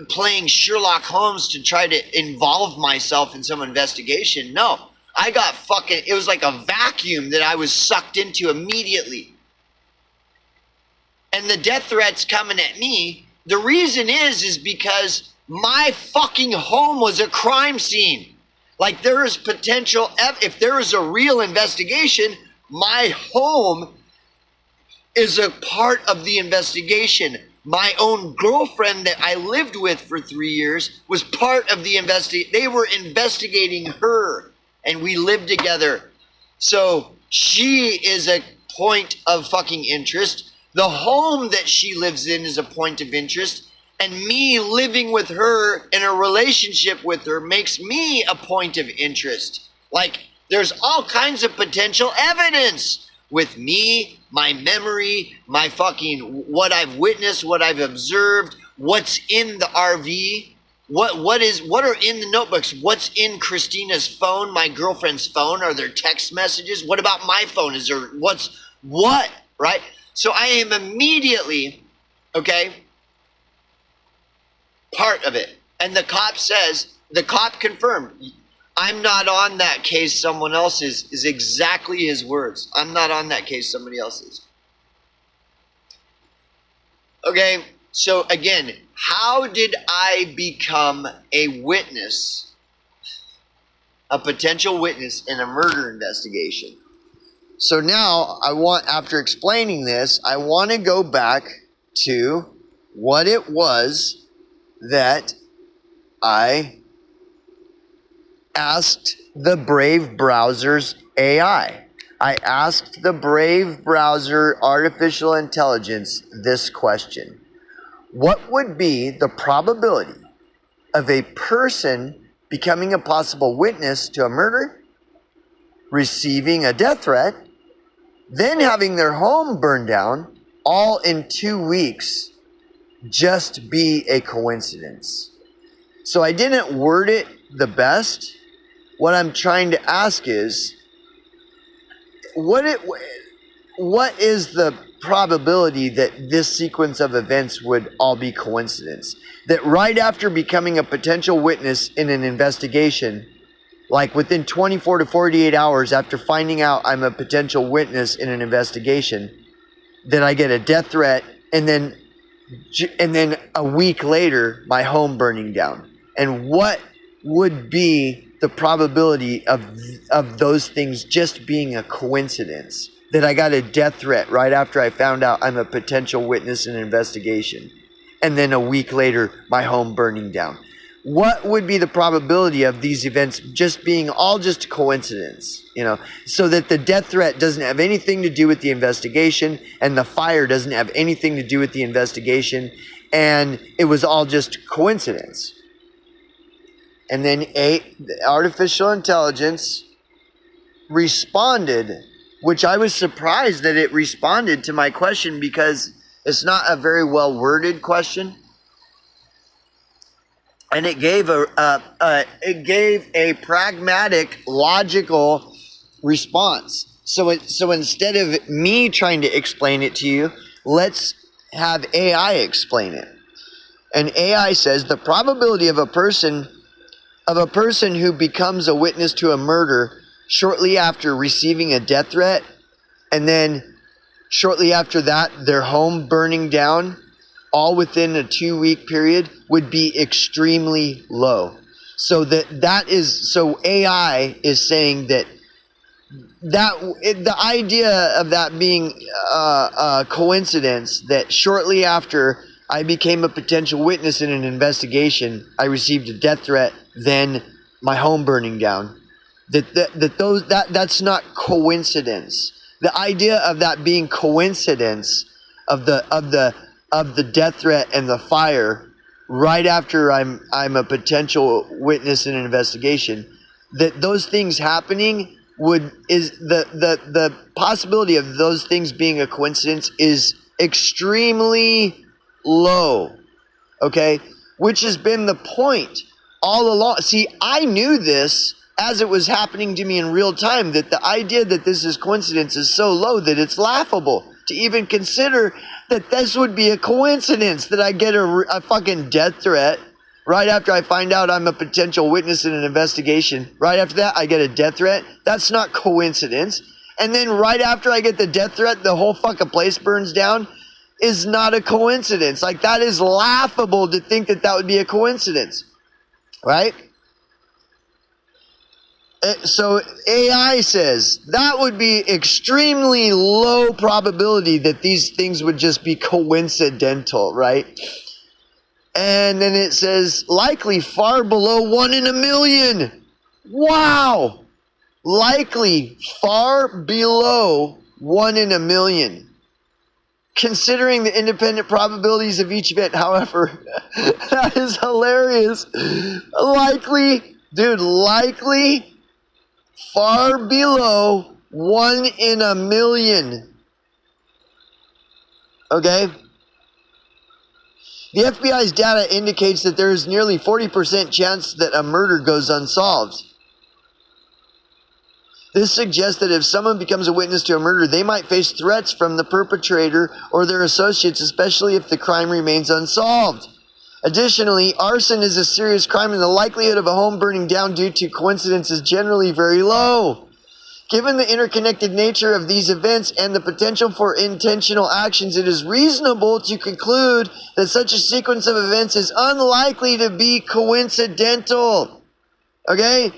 playing Sherlock Holmes to try to involve myself in some investigation. No, I got it was like a vacuum that I was sucked into immediately. And the death threats coming at me, the reason is because my fucking home was a crime scene. Like, there is potential, if there is a real investigation, my home is a part of the investigation. My own girlfriend that I lived with for 3 years was part of the investigation. They were investigating her, and we lived together. So she is a point of fucking interest. The home that she lives in is a point of interest. And me living with her in a relationship with her makes me a point of interest. Like, there's all kinds of potential evidence with me, my memory, my fucking, what I've witnessed, what I've observed, what's in the RV, what are in the notebooks, what's in Christina's phone, my girlfriend's phone, are there text messages? What about my phone? Is there, what, right? So I am immediately, okay, part of it. And the cop confirmed, I'm not on that case, someone else is exactly his words. I'm not on that case, somebody else is. Okay, so again, how did I become a witness, a potential witness in a murder investigation? So now after explaining this, I want to go back to what it was that I asked the Brave browser's AI. I asked the Brave browser artificial intelligence this question. What would be the probability of a person becoming a possible witness to a murder, receiving a death threat, then having their home burned down, all in 2 weeks, just be a coincidence? So I didn't word it the best. What I'm trying to ask is, what is the probability that this sequence of events would all be coincidence? That right after becoming a potential witness in an investigation, like within 24 to 48 hours after finding out I'm a potential witness in an investigation, that I get a death threat, and then a week later, my home burning down. And what would be the probability of those things just being a coincidence? That I got a death threat right after I found out I'm a potential witness in an investigation, and then a week later, my home burning down. What would be the probability of these events just being all just a coincidence? So that the death threat doesn't have anything to do with the investigation, and the fire doesn't have anything to do with the investigation, and it was all just coincidence. And then the artificial intelligence responded, which I was surprised that it responded to my question, because it's not a very well worded question. and it gave a pragmatic, logical response. So instead of me trying to explain it to you, let's have AI explain it. And AI says the probability of a person who becomes a witness to a murder shortly after receiving a death threat, and then shortly after that their home burning down, all within a 2-week period, would be extremely low. So so AI is saying that the idea of that being a coincidence, that shortly after I became a potential witness in an investigation, I received a death threat, then my home burning down, that's not coincidence. The idea of that being coincidence, of the death threat and the fire right after I'm a potential witness in an investigation, that those things happening is the possibility of those things being a coincidence is extremely low. Okay, which has been the point all along. See, I knew this as it was happening to me in real time, that the idea that this is coincidence is so low that it's laughable to even consider that this would be a coincidence, that I get a fucking death threat right after I find out I'm a potential witness in an investigation. Right after that, I get a death threat. That's not coincidence. And then right after I get the death threat, the whole fucking place burns down, is not a coincidence. Like, that is laughable to think that would be a coincidence, right? So AI says that would be extremely low probability that these things would just be coincidental, right? And then it says likely far below 1 in a million. Wow! Likely far below 1 in a million. Considering the independent probabilities of each event, however, that is hilarious. Likely far below 1 in a million. Okay? The FBI's data indicates that there is nearly 40% chance that a murder goes unsolved. This suggests that if someone becomes a witness to a murder, they might face threats from the perpetrator or their associates, especially if the crime remains unsolved. Additionally, arson is a serious crime, and the likelihood of a home burning down due to coincidence is generally very low. Given the interconnected nature of these events and the potential for intentional actions, it is reasonable to conclude that such a sequence of events is unlikely to be coincidental. Okay?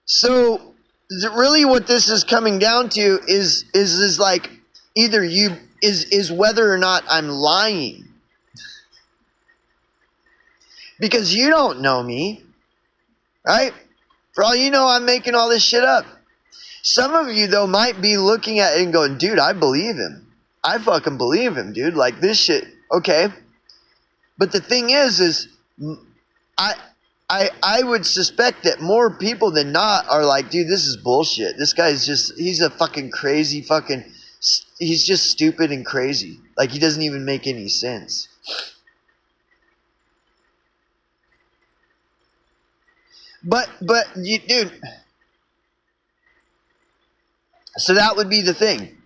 So, really what this is coming down to is like, either is whether or not I'm lying. Because you don't know me, right? For all you know, I'm making all this shit up. Some of you, though, might be looking at it and going, dude, I believe him. I fucking believe him, dude. Like, this shit, okay. But the thing is I would suspect that more people than not are like, dude, this is bullshit. This guy's he's a fucking crazy he's just stupid and crazy. Like, he doesn't even make any sense. But dude, so that would be the thing.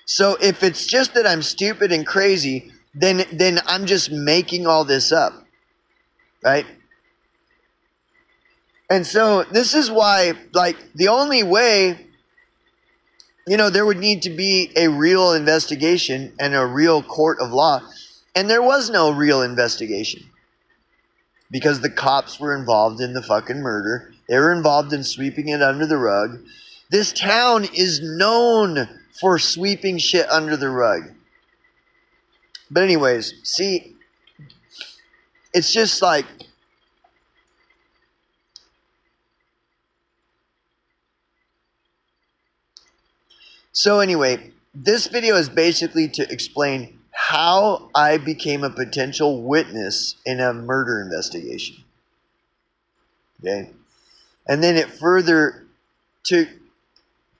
So if it's just that I'm stupid and crazy, then I'm just making all this up, right? And so this is why, like, the only way, there would need to be a real investigation and a real court of law. And there was no real investigation. Because the cops were involved in the fucking murder. They were involved in sweeping it under the rug. This town is known for sweeping shit under the rug. But anyways, see, it's just like, so anyway, this video is basically to explain how I became a potential witness in a murder investigation. Okay? And then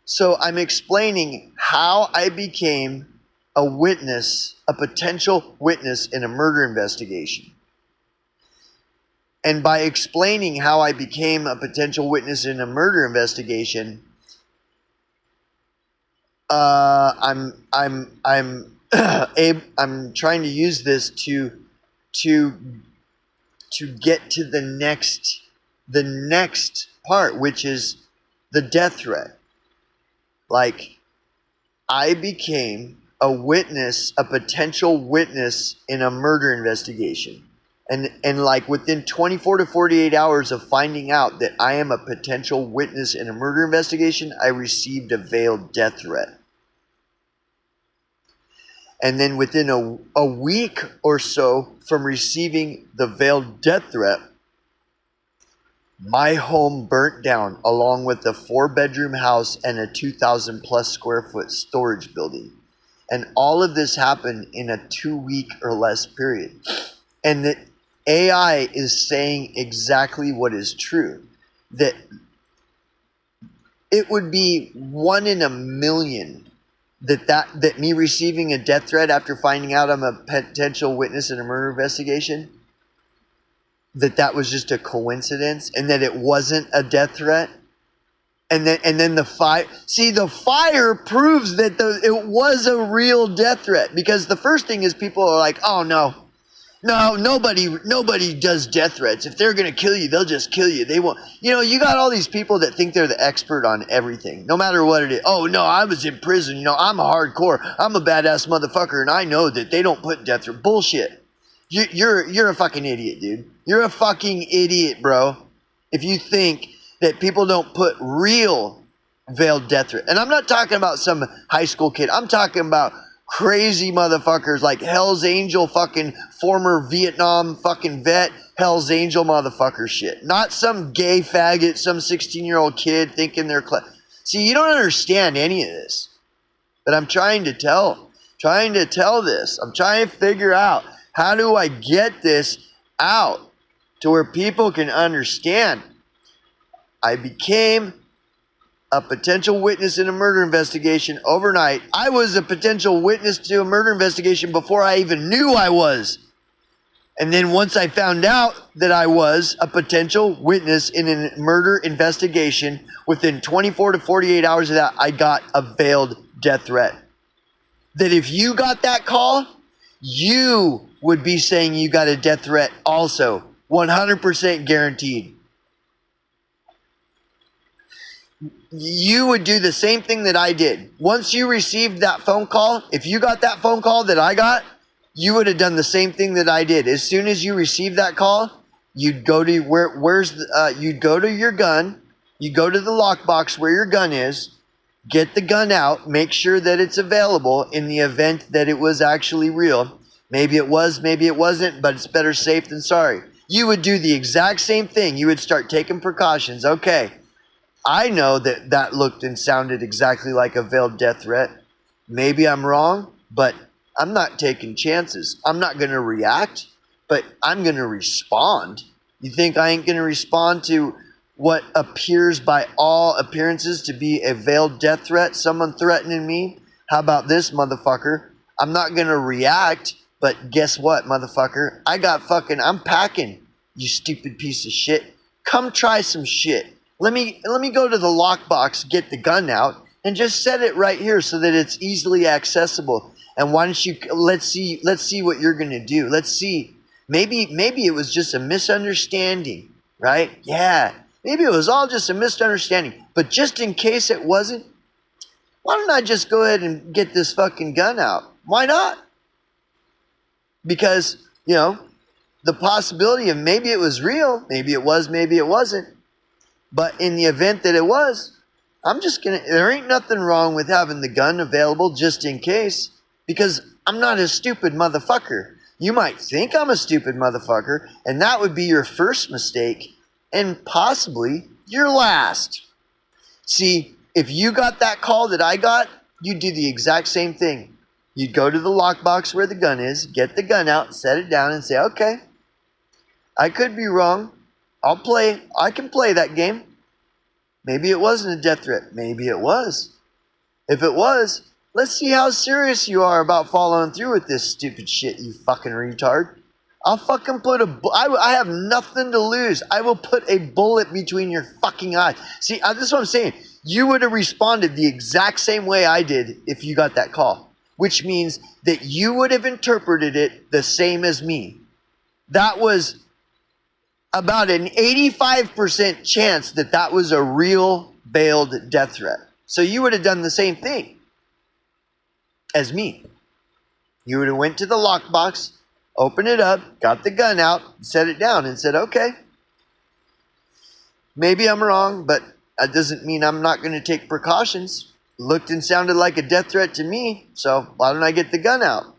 so I'm explaining how I became a potential witness in a murder investigation. And by explaining how I became a potential witness in a murder investigation, I'm I'm trying to use this to get to the next part, which is the death threat. Like, I became a witness, a potential witness in a murder investigation. And like within 24 to 48 hours of finding out that I am a potential witness in a murder investigation, I received a veiled death threat. And then within a week or so from receiving the veiled death threat, my home burnt down along with a 4-bedroom house and a 2,000 plus square foot storage building. And all of this happened in a 2-week or less period. And the AI is saying exactly what is true. That it would be 1 in a million that me receiving a death threat after finding out I'm a potential witness in a murder investigation, that was just a coincidence and that it wasn't a death threat. And then the fire. See, the fire proves that it was a real death threat, because the first thing is people are like, oh no, nobody does death threats. If they're gonna kill you, they'll just kill you. They won't. You got all these people that think they're the expert on everything, no matter what it is. Oh no, I was in prison. I'm a hardcore. I'm a badass motherfucker, and I know that they don't put death threat. Bullshit. You're a fucking idiot, dude. You're a fucking idiot, bro. If you think that people don't put real veiled death threat. And I'm not talking about some high school kid. I'm talking about crazy motherfuckers like Hell's Angel fucking former Vietnam fucking vet, Hell's Angel motherfucker shit. Not some gay faggot, some 16-year-old kid thinking they're See, you don't understand any of this. But I'm trying to tell this. I'm trying to figure out, how do I get this out to where people can understand? I became a potential witness in a murder investigation overnight. I was a potential witness to a murder investigation before I even knew I was. And then once I found out that I was a potential witness in a murder investigation, within 24 to 48 hours of that, I got a veiled death threat. That if you got that call, you would be saying you got a death threat also. 100% guaranteed. You would do the same thing that I did. Once you received that phone call, if you got that phone call that I got, you would have done the same thing that I did. As soon as you received that call, you'd go to you'd go to your gun, you go to the lockbox where your gun is, get the gun out, make sure that it's available in the event that it was actually real. Maybe it was, maybe it wasn't, but it's better safe than sorry. You would do the exact same thing. You would start taking precautions. Okay, I know that looked and sounded exactly like a veiled death threat. Maybe I'm wrong, but I'm not taking chances. I'm not going to react, but I'm going to respond. You think I ain't going to respond to what appears by all appearances to be a veiled death threat? Someone threatening me? How about this, motherfucker? I'm not going to react, but guess what, motherfucker? I'm packing, you stupid piece of shit. Come try some shit. Let me go to the lockbox, get the gun out, and just set it right here so that it's easily accessible. And why don't you, let's see what you're gonna do. Let's see. Maybe it was just a misunderstanding, right? Yeah. Maybe it was all just a misunderstanding. But just in case it wasn't, why don't I just go ahead and get this fucking gun out? Why not? Because, the possibility of maybe it was real, maybe it was, maybe it wasn't. But in the event that it was, there ain't nothing wrong with having the gun available just in case, because I'm not a stupid motherfucker. You might think I'm a stupid motherfucker, and that would be your first mistake, and possibly your last. See, if you got that call that I got, you'd do the exact same thing. You'd go to the lockbox where the gun is, get the gun out, set it down, and say, okay, I could be wrong. I can play that game. Maybe it wasn't a death threat. Maybe it was. If it was, let's see how serious you are about following through with this stupid shit, you fucking retard. I'll fucking put I have nothing to lose. I will put a bullet between your fucking eyes. See, this is what I'm saying. You would have responded the exact same way I did if you got that call, which means that you would have interpreted it the same as me. That was about an 85% chance that that was a real veiled death threat. So you would have done the same thing as me. You would have went to the lockbox, opened it up, got the gun out, set it down, and said, okay, maybe I'm wrong, but that doesn't mean I'm not going to take precautions. Looked and sounded like a death threat to me, so why don't I get the gun out?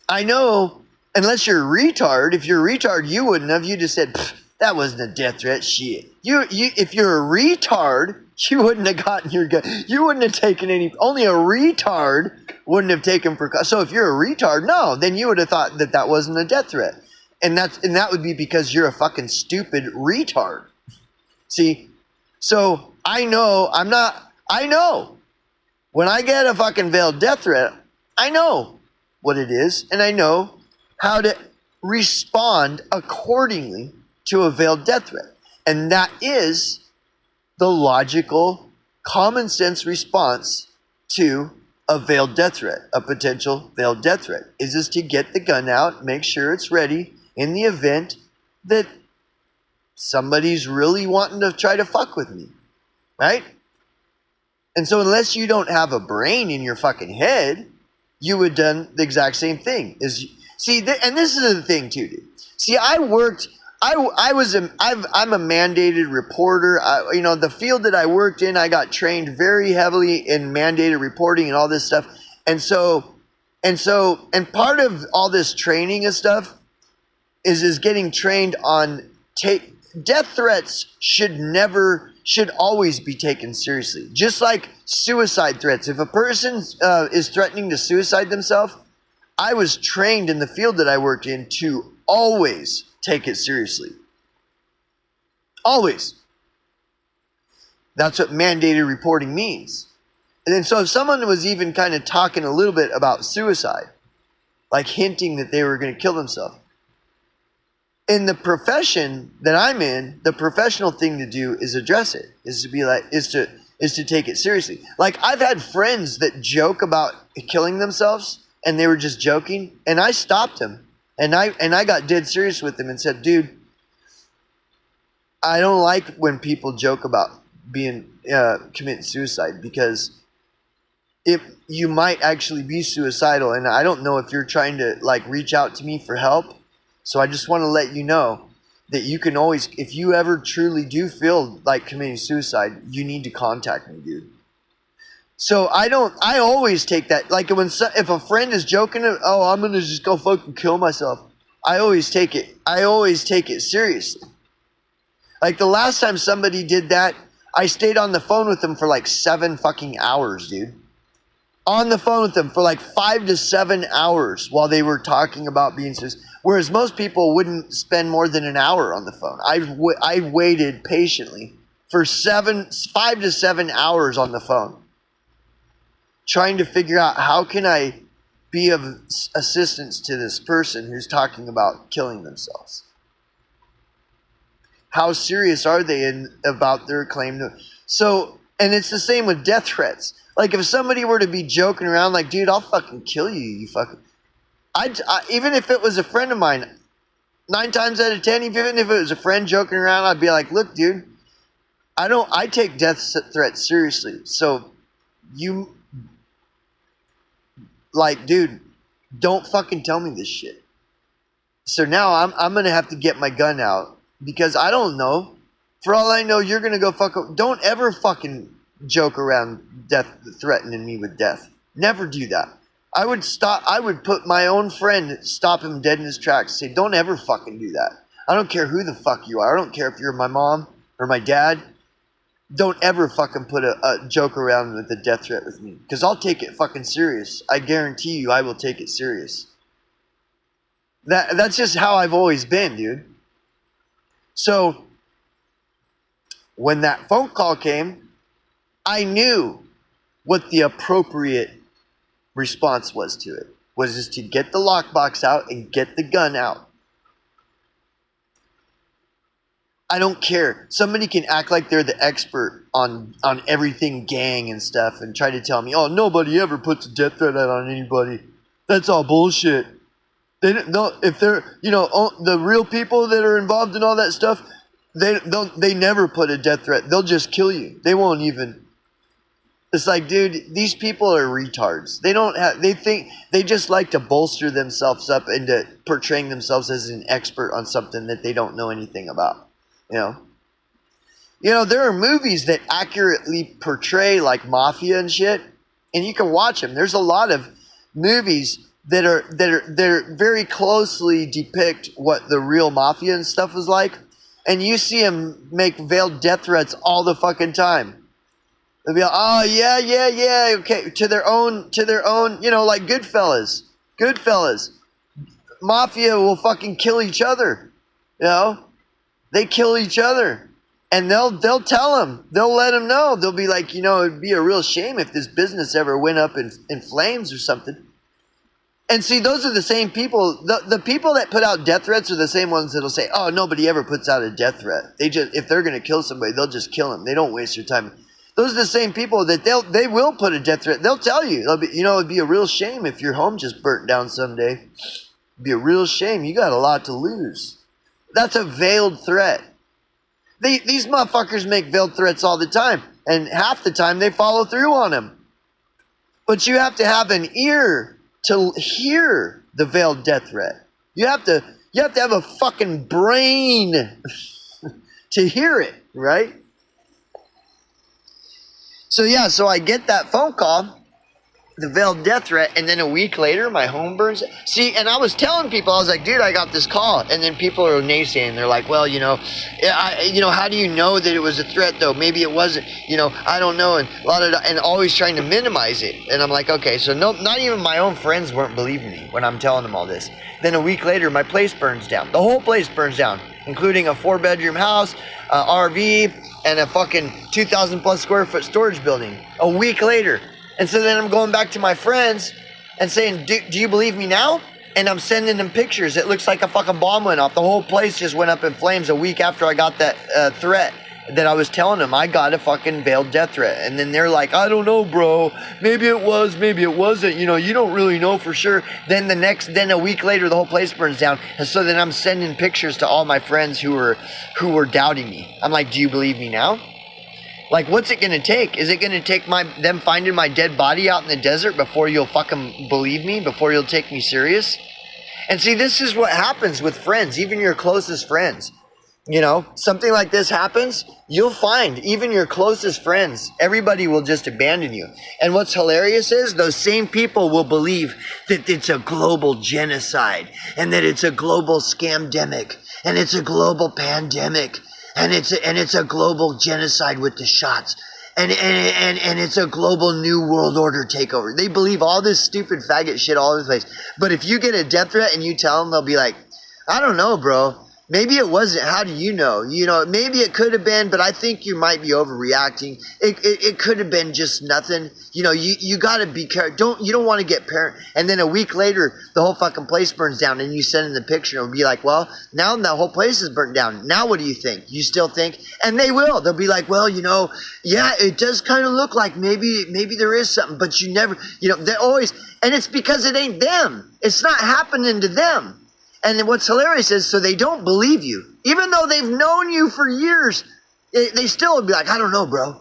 I know, unless you're a retard, if you're a retard, you wouldn't have. You just said, that wasn't a death threat, shit. If you're a retard, you wouldn't have gotten your gun. You wouldn't have taken any. Only a retard wouldn't have taken precautions. So if you're a retard, no, then you would have thought that that wasn't a death threat. And that would be because you're a fucking stupid retard. See? So I know when I get a fucking veiled death threat, I know what it is, and I know how to respond accordingly to a veiled death threat. And that is the logical, common sense response to a veiled death threat, a potential veiled death threat, is to get the gun out, make sure it's ready in the event that somebody's really wanting to try to fuck with me, right? And so unless you don't have a brain in your fucking head, you would have done the exact same thing. And this is the thing too, dude. See, I'm a mandated reporter. The field that I worked in, I got trained very heavily in mandated reporting and all this stuff. And part of all this training and stuff is getting trained on death threats should always be taken seriously. Just like suicide threats. If a person is threatening to suicide themselves, I was trained in the field that I worked in to always take it seriously. Always. That's what mandated reporting means. And then so if someone was even kind of talking a little bit about suicide, like hinting that they were going to kill themselves, in the profession that I'm in, the professional thing to do is address it, is to take it seriously. Like, I've had friends that joke about killing themselves, and they were just joking, and I stopped them, and I got dead serious with them and said, dude, I don't like when people joke about committing suicide, because if you might actually be suicidal, and I don't know if you're trying to reach out to me for help. So I just want to let you know that you can always, if you ever truly do feel like committing suicide, you need to contact me, dude. So I always take that, like if a friend is joking, oh, I'm going to just go fucking kill myself, I always take it seriously. Like the last time somebody did that, I stayed on the phone with them for 7 fucking hours, dude. On the phone with them for 5 to 7 hours while they were talking about being suicidal. Whereas most people wouldn't spend more than an hour on the phone. I waited patiently for 5 to 7 hours on the phone, trying to figure out how can I be of assistance to this person who's talking about killing themselves. How serious are they about their claim to? So, and it's the same with death threats. Like if somebody were to be joking around, like, dude, I'll fucking kill you, you fucking. Even if it was a friend of mine, 9 times out of 10, even if it was a friend joking around, I'd be like, look, dude, I take death threats seriously. So you, dude, don't fucking tell me this shit. So now I'm going to have to get my gun out because I don't know. For all I know, you're going to go fuck up. Don't ever fucking joke around threatening me with death. Never do that. I would put my own friend, stop him dead in his tracks, say, don't ever fucking do that. I don't care who the fuck you are. I don't care if you're my mom or my dad. Don't ever fucking put a joke around with a death threat with me. Because I'll take it fucking serious. I guarantee you I will take it serious. That's just how I've always been, dude. So, when that phone call came, I knew what the appropriate response was to it. was just to get the lockbox out and get the gun out. I don't care. Somebody can act like they're the expert on everything gang and stuff and try to tell me, oh, nobody ever puts a death threat out on anybody. That's all bullshit. They don't, if they're, the real people that are involved in all that stuff, they never put a death threat. They'll just kill you. They won't even. It's like, dude, these people are retards. They just like to bolster themselves up into portraying themselves as an expert on something that they don't know anything about. There are movies that accurately portray like mafia and shit, and you can watch them. There's a lot of movies that are very closely depict what the real mafia and stuff was like, and you see them make veiled death threats all the fucking time. They'll be like, oh yeah, okay, to their own, like Goodfellas. Mafia will fucking kill each other, They kill each other, and they'll tell them. They'll let them know. They'll be like, it'd be a real shame if this business ever went up in flames or something. And see, those are the same people. The people that put out death threats are the same ones that'll say, "Oh, nobody ever puts out a death threat. If they're gonna kill somebody, they'll just kill them. They don't waste their time." Those are the same people that they will put a death threat. They'll tell you, it'd be a real shame if your home just burnt down someday. It'd be a real shame. You got a lot to lose. That's a veiled threat. These motherfuckers make veiled threats all the time, and half the time they follow through on them. But you have to have an ear to hear the veiled death threat. You have to have a fucking brain to hear it, right? So I get that phone call, the veiled death threat, and then a week later, my home burns. See, and I was telling people, I was like, dude, I got this call. And then people are naysaying. They're like, well, how do you know that it was a threat, though? Maybe it wasn't, I don't know. And always trying to minimize it. And I'm like, okay, so no, not even my own friends weren't believing me when I'm telling them all this. Then a week later, my place burns down. The whole place burns down, including a 4-bedroom house, RV, and a fucking 2,000 plus square foot storage building. A week later. And so then I'm going back to my friends and saying, do you believe me now? And I'm sending them pictures. It looks like a fucking bomb went off. The whole place just went up in flames a week after I got that threat that I was telling them. I got a fucking veiled death threat. And then they're like, I don't know, bro. Maybe it was, maybe it wasn't. You don't really know for sure. Then a week later, the whole place burns down. And so then I'm sending pictures to all my friends who were doubting me. I'm like, do you believe me now? Like, what's it going to take? Is it going to take them finding my dead body out in the desert before you'll fucking believe me? Before you'll take me serious? And see, this is what happens with friends, even your closest friends. Something like this happens, you'll find even your closest friends, everybody will just abandon you. And what's hilarious is those same people will believe that it's a global genocide and that it's a global scamdemic and it's a global pandemic. And it's a global genocide with the shots. And it's a global new world order takeover. They believe all this stupid faggot shit all over the place. But if you get a death threat and you tell them, they'll be like, I don't know, bro. Maybe it wasn't. How do you know? Maybe it could have been, but I think you might be overreacting. It could have been just nothing. You got to be careful. You don't want to get paranoid. And then a week later, the whole fucking place burns down, and you send in the picture, and it'll be like, well, now that whole place is burnt down. Now what do you think? You still think? And they will. They'll be like, well, yeah, it does kind of look like maybe there is something, but you never, they always, and it's because it ain't them. It's not happening to them. And what's hilarious is, so they don't believe you. Even though they've known you for years, they still would be like, I don't know, bro.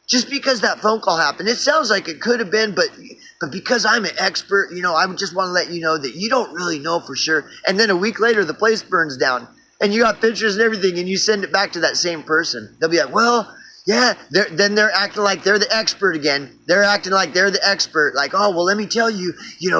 Just because that phone call happened, it sounds like it could have been, but because I'm an expert, I would just want to let you know that you don't really know for sure. And then a week later, the place burns down, and you got pictures and everything, and you send it back to that same person. They'll be like, well, yeah, then they're acting like they're the expert again. They're acting like they're the expert. Like, oh, well, let me tell you,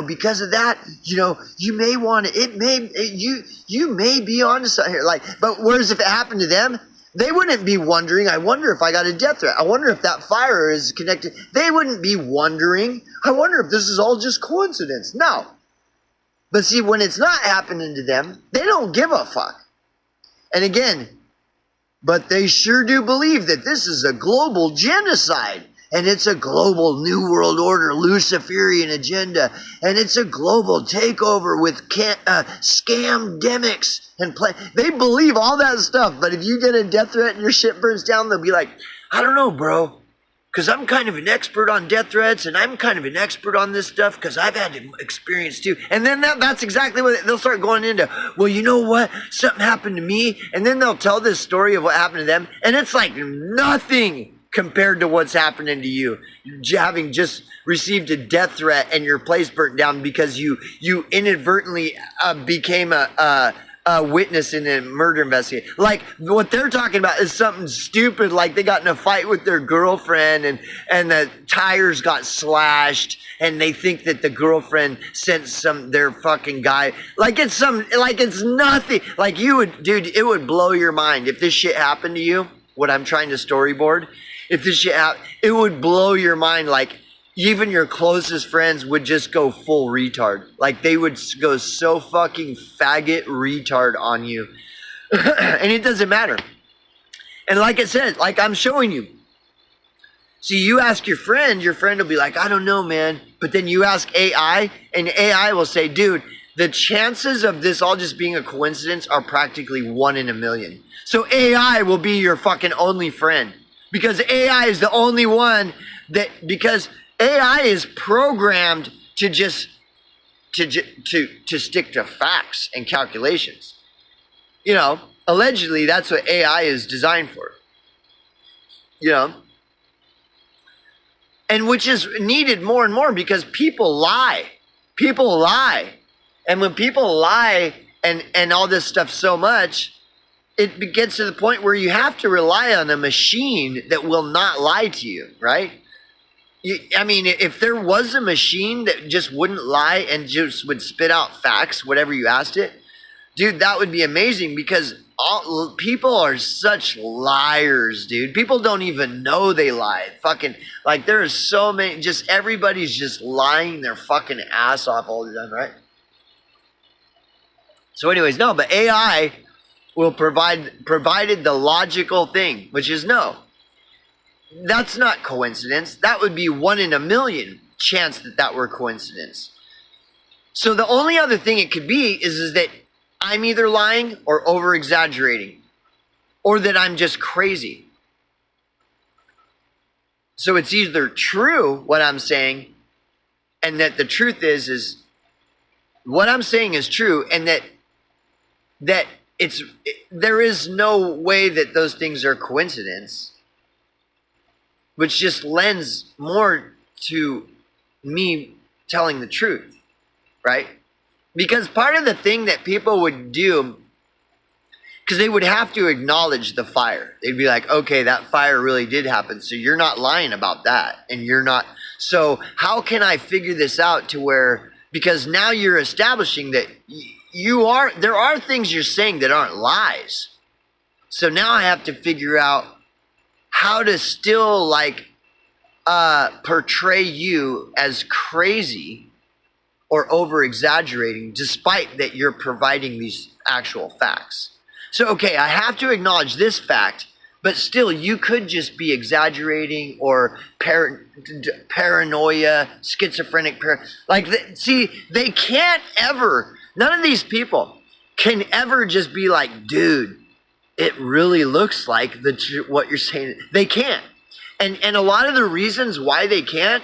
because of that, you may want to, you may be onto something here. Like, but whereas if it happened to them, they wouldn't be wondering, I wonder if I got a death threat. I wonder if that fire is connected. They wouldn't be wondering, I wonder if this is all just coincidence. No. But see, when it's not happening to them, they don't give a fuck. And again, but they sure do believe that this is a global genocide and it's a global New World Order Luciferian agenda, and it's a global takeover with scamdemics and play. They believe all that stuff, but if you get a death threat and your shit burns down, they'll be like, I don't know, bro. Because I'm kind of an expert on death threats, and I'm kind of an expert on this stuff because I've had experience too. And then that's exactly what they'll start going into. Well, you know what? Something happened to me. And then they'll tell this story of what happened to them. And it's like nothing compared to what's happening to you. Having just received a death threat and your place burnt down because you inadvertently became a witness in a murder investigation. Like what they're talking about is something stupid, like they got in a fight with their girlfriend and the tires got slashed and they think that the girlfriend sent their fucking guy. Like it's nothing. Like it would blow your mind if this shit happened to you, what I'm trying to storyboard. If this shit happened, it would blow your mind. Like even your closest friends would just go full retard. Like they would go so fucking faggot retard on you. And it doesn't matter. And like I said, like I'm showing you. See, you ask your friend will be like, I don't know, man. But then you ask AI, and AI will say, dude, the chances of this all just being a coincidence are practically 1 in a million. So AI will be your fucking only friend. Because AI is the only one because AI is programmed to just to stick to facts and calculations. You know, allegedly that's what AI is designed for. You know, and which is needed more and more because people lie. People lie. And when people lie and all this stuff so much, it gets to the point where you have to rely on a machine that will not lie to you, right? I mean, if there was a machine that just wouldn't lie and just would spit out facts, whatever you asked it, dude, that would be amazing because people are such liars, dude. People don't even know they lie. Fucking, like, there are so many, just everybody's just lying their fucking ass off all the time, right? So anyways, no, but AI will provided the logical thing, which is no. That's not coincidence. That would be 1 in a million chance that were coincidence. So the only other thing it could be is that I'm either lying or over exaggerating, or that I'm just crazy. So it's either true what I'm saying, and that the truth is what I'm saying is true, and that there is no way that those things are coincidence, which just lends more to me telling the truth, right? Because part of the thing that people would do, because they would have to acknowledge the fire. They'd be like, okay, that fire really did happen, so you're not lying about that, and you're not. So how can I figure this out to where, because now you're establishing that there are things you're saying that aren't lies. So now I have to figure out how to still like portray you as crazy or over exaggerating despite that you're providing these actual facts. So okay, I have to acknowledge this fact, but still you could just be exaggerating or paranoia, schizophrenic, see, they can't ever, none of these people can ever just be like, dude, it really looks like what you're saying. They can't. And a lot of the reasons why they can't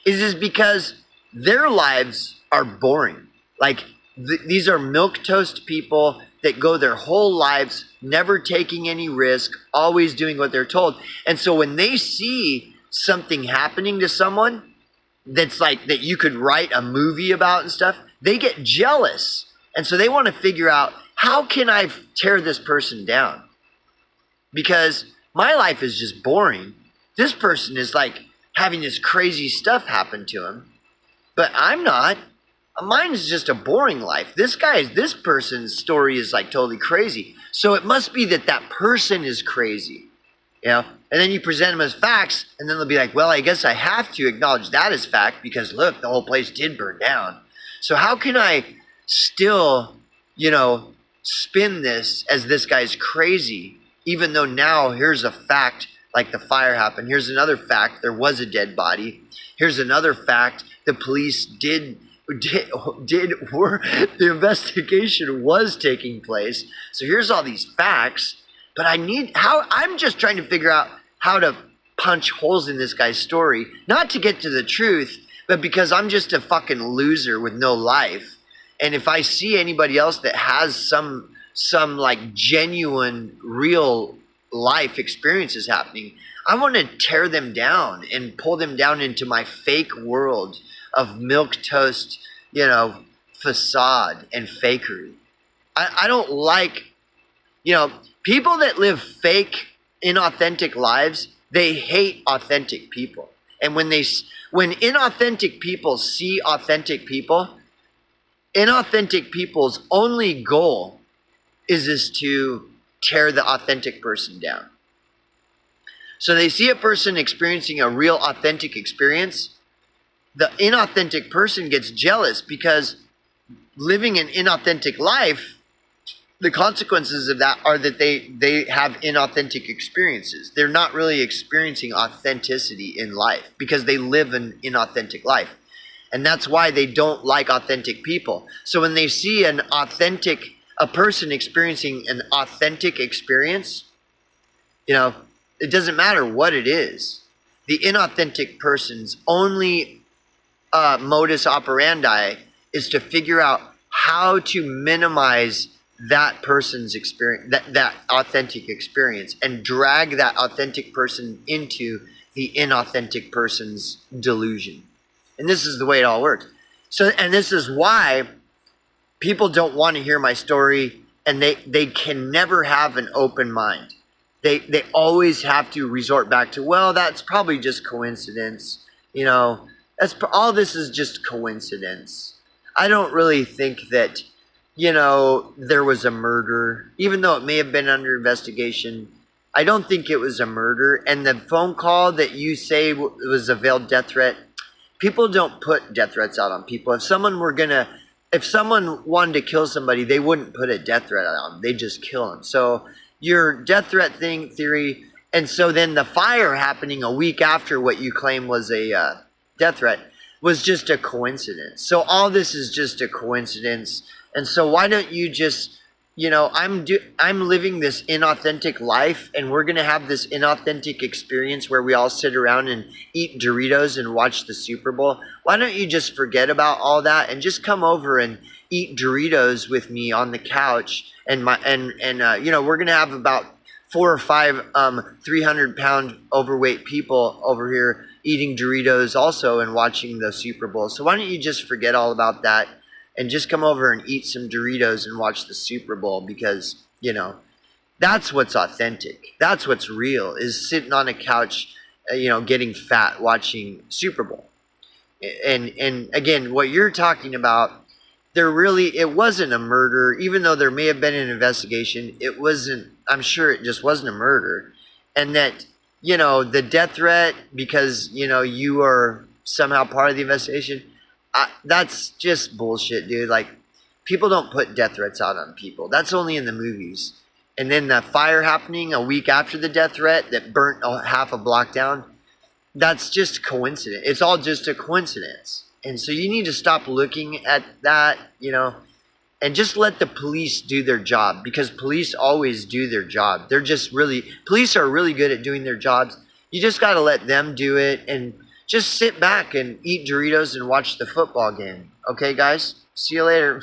is because their lives are boring. Like these are milquetoast people that go their whole lives never taking any risk, always doing what they're told. And so when they see something happening to someone that's like that you could write a movie about and stuff, they get jealous. And so they want to figure out, how can I tear this person down? Because my life is just boring. This person is like having this crazy stuff happen to him, but I'm not. Mine is just a boring life. This person's story is like totally crazy. So it must be that person is crazy, you know? And then you present them as facts, and then they'll be like, well, I guess I have to acknowledge that as fact because look, the whole place did burn down. So how can I still, spin this as this guy's crazy, even though now here's a fact like the fire happened. Here's another fact: there was a dead body. Here's another fact: the police did the investigation was taking place. So here's all these facts, but I'm just trying to figure out how to punch holes in this guy's story, not to get to the truth, but because I'm just a fucking loser with no life. And if I see anybody else that has some like genuine real life experiences happening, I want to tear them down and pull them down into my fake world of milquetoast, facade and fakery. I don't like, people that live fake, inauthentic lives. They hate authentic people. And when inauthentic people see authentic people, inauthentic people's only goal is to tear the authentic person down. So they see a person experiencing a real authentic experience. The inauthentic person gets jealous because living an inauthentic life, the consequences of that are that they have inauthentic experiences. They're not really experiencing authenticity in life because they live an inauthentic life. And that's why they don't like authentic people. So when they see a person experiencing an authentic experience, it doesn't matter what it is. The inauthentic person's only modus operandi is to figure out how to minimize that person's experience, that authentic experience, and drag that authentic person into the inauthentic person's delusion. And this is the way it all works. And this is why people don't want to hear my story, and they can never have an open mind. They always have to resort back to, well, that's probably just coincidence. All this is just coincidence. I don't really think that, there was a murder, even though it may have been under investigation. I don't think it was a murder. And the phone call that you say was a veiled death threat, people don't put death threats out on people. If someone wanted to kill somebody, they wouldn't put a death threat out on them. They just kill them. So your death threat theory, and so then the fire happening a week after what you claim was a death threat was just a coincidence. So all this is just a coincidence. And so why don't you just, I'm living this inauthentic life, and we're going to have this inauthentic experience where we all sit around and eat Doritos and watch the Super Bowl. Why don't you just forget about all that and just come over and eat Doritos with me on the couch? And we're going to have about 4 or 5 300-pound overweight people over here eating Doritos also and watching the Super Bowl. So why don't you just forget all about that and just come over and eat some Doritos and watch the Super Bowl? Because, that's what's authentic. That's what's real, is sitting on a couch, getting fat watching Super Bowl. And again, what you're talking about, it wasn't a murder. Even though there may have been an investigation, I'm sure it just wasn't a murder. And that, the death threat, because, you are somehow part of the investigation, that's just bullshit, dude. Like, people don't put death threats out on people. That's only in the movies. And then the fire happening a week after the death threat that burnt half a block down, that's just coincidence. It's all just a coincidence. And so you need to stop looking at that, and just let the police do their job, because police always do their job. Police are really good at doing their jobs. You just got to let them do it and just sit back and eat Doritos and watch the football game. Okay, guys? See you later.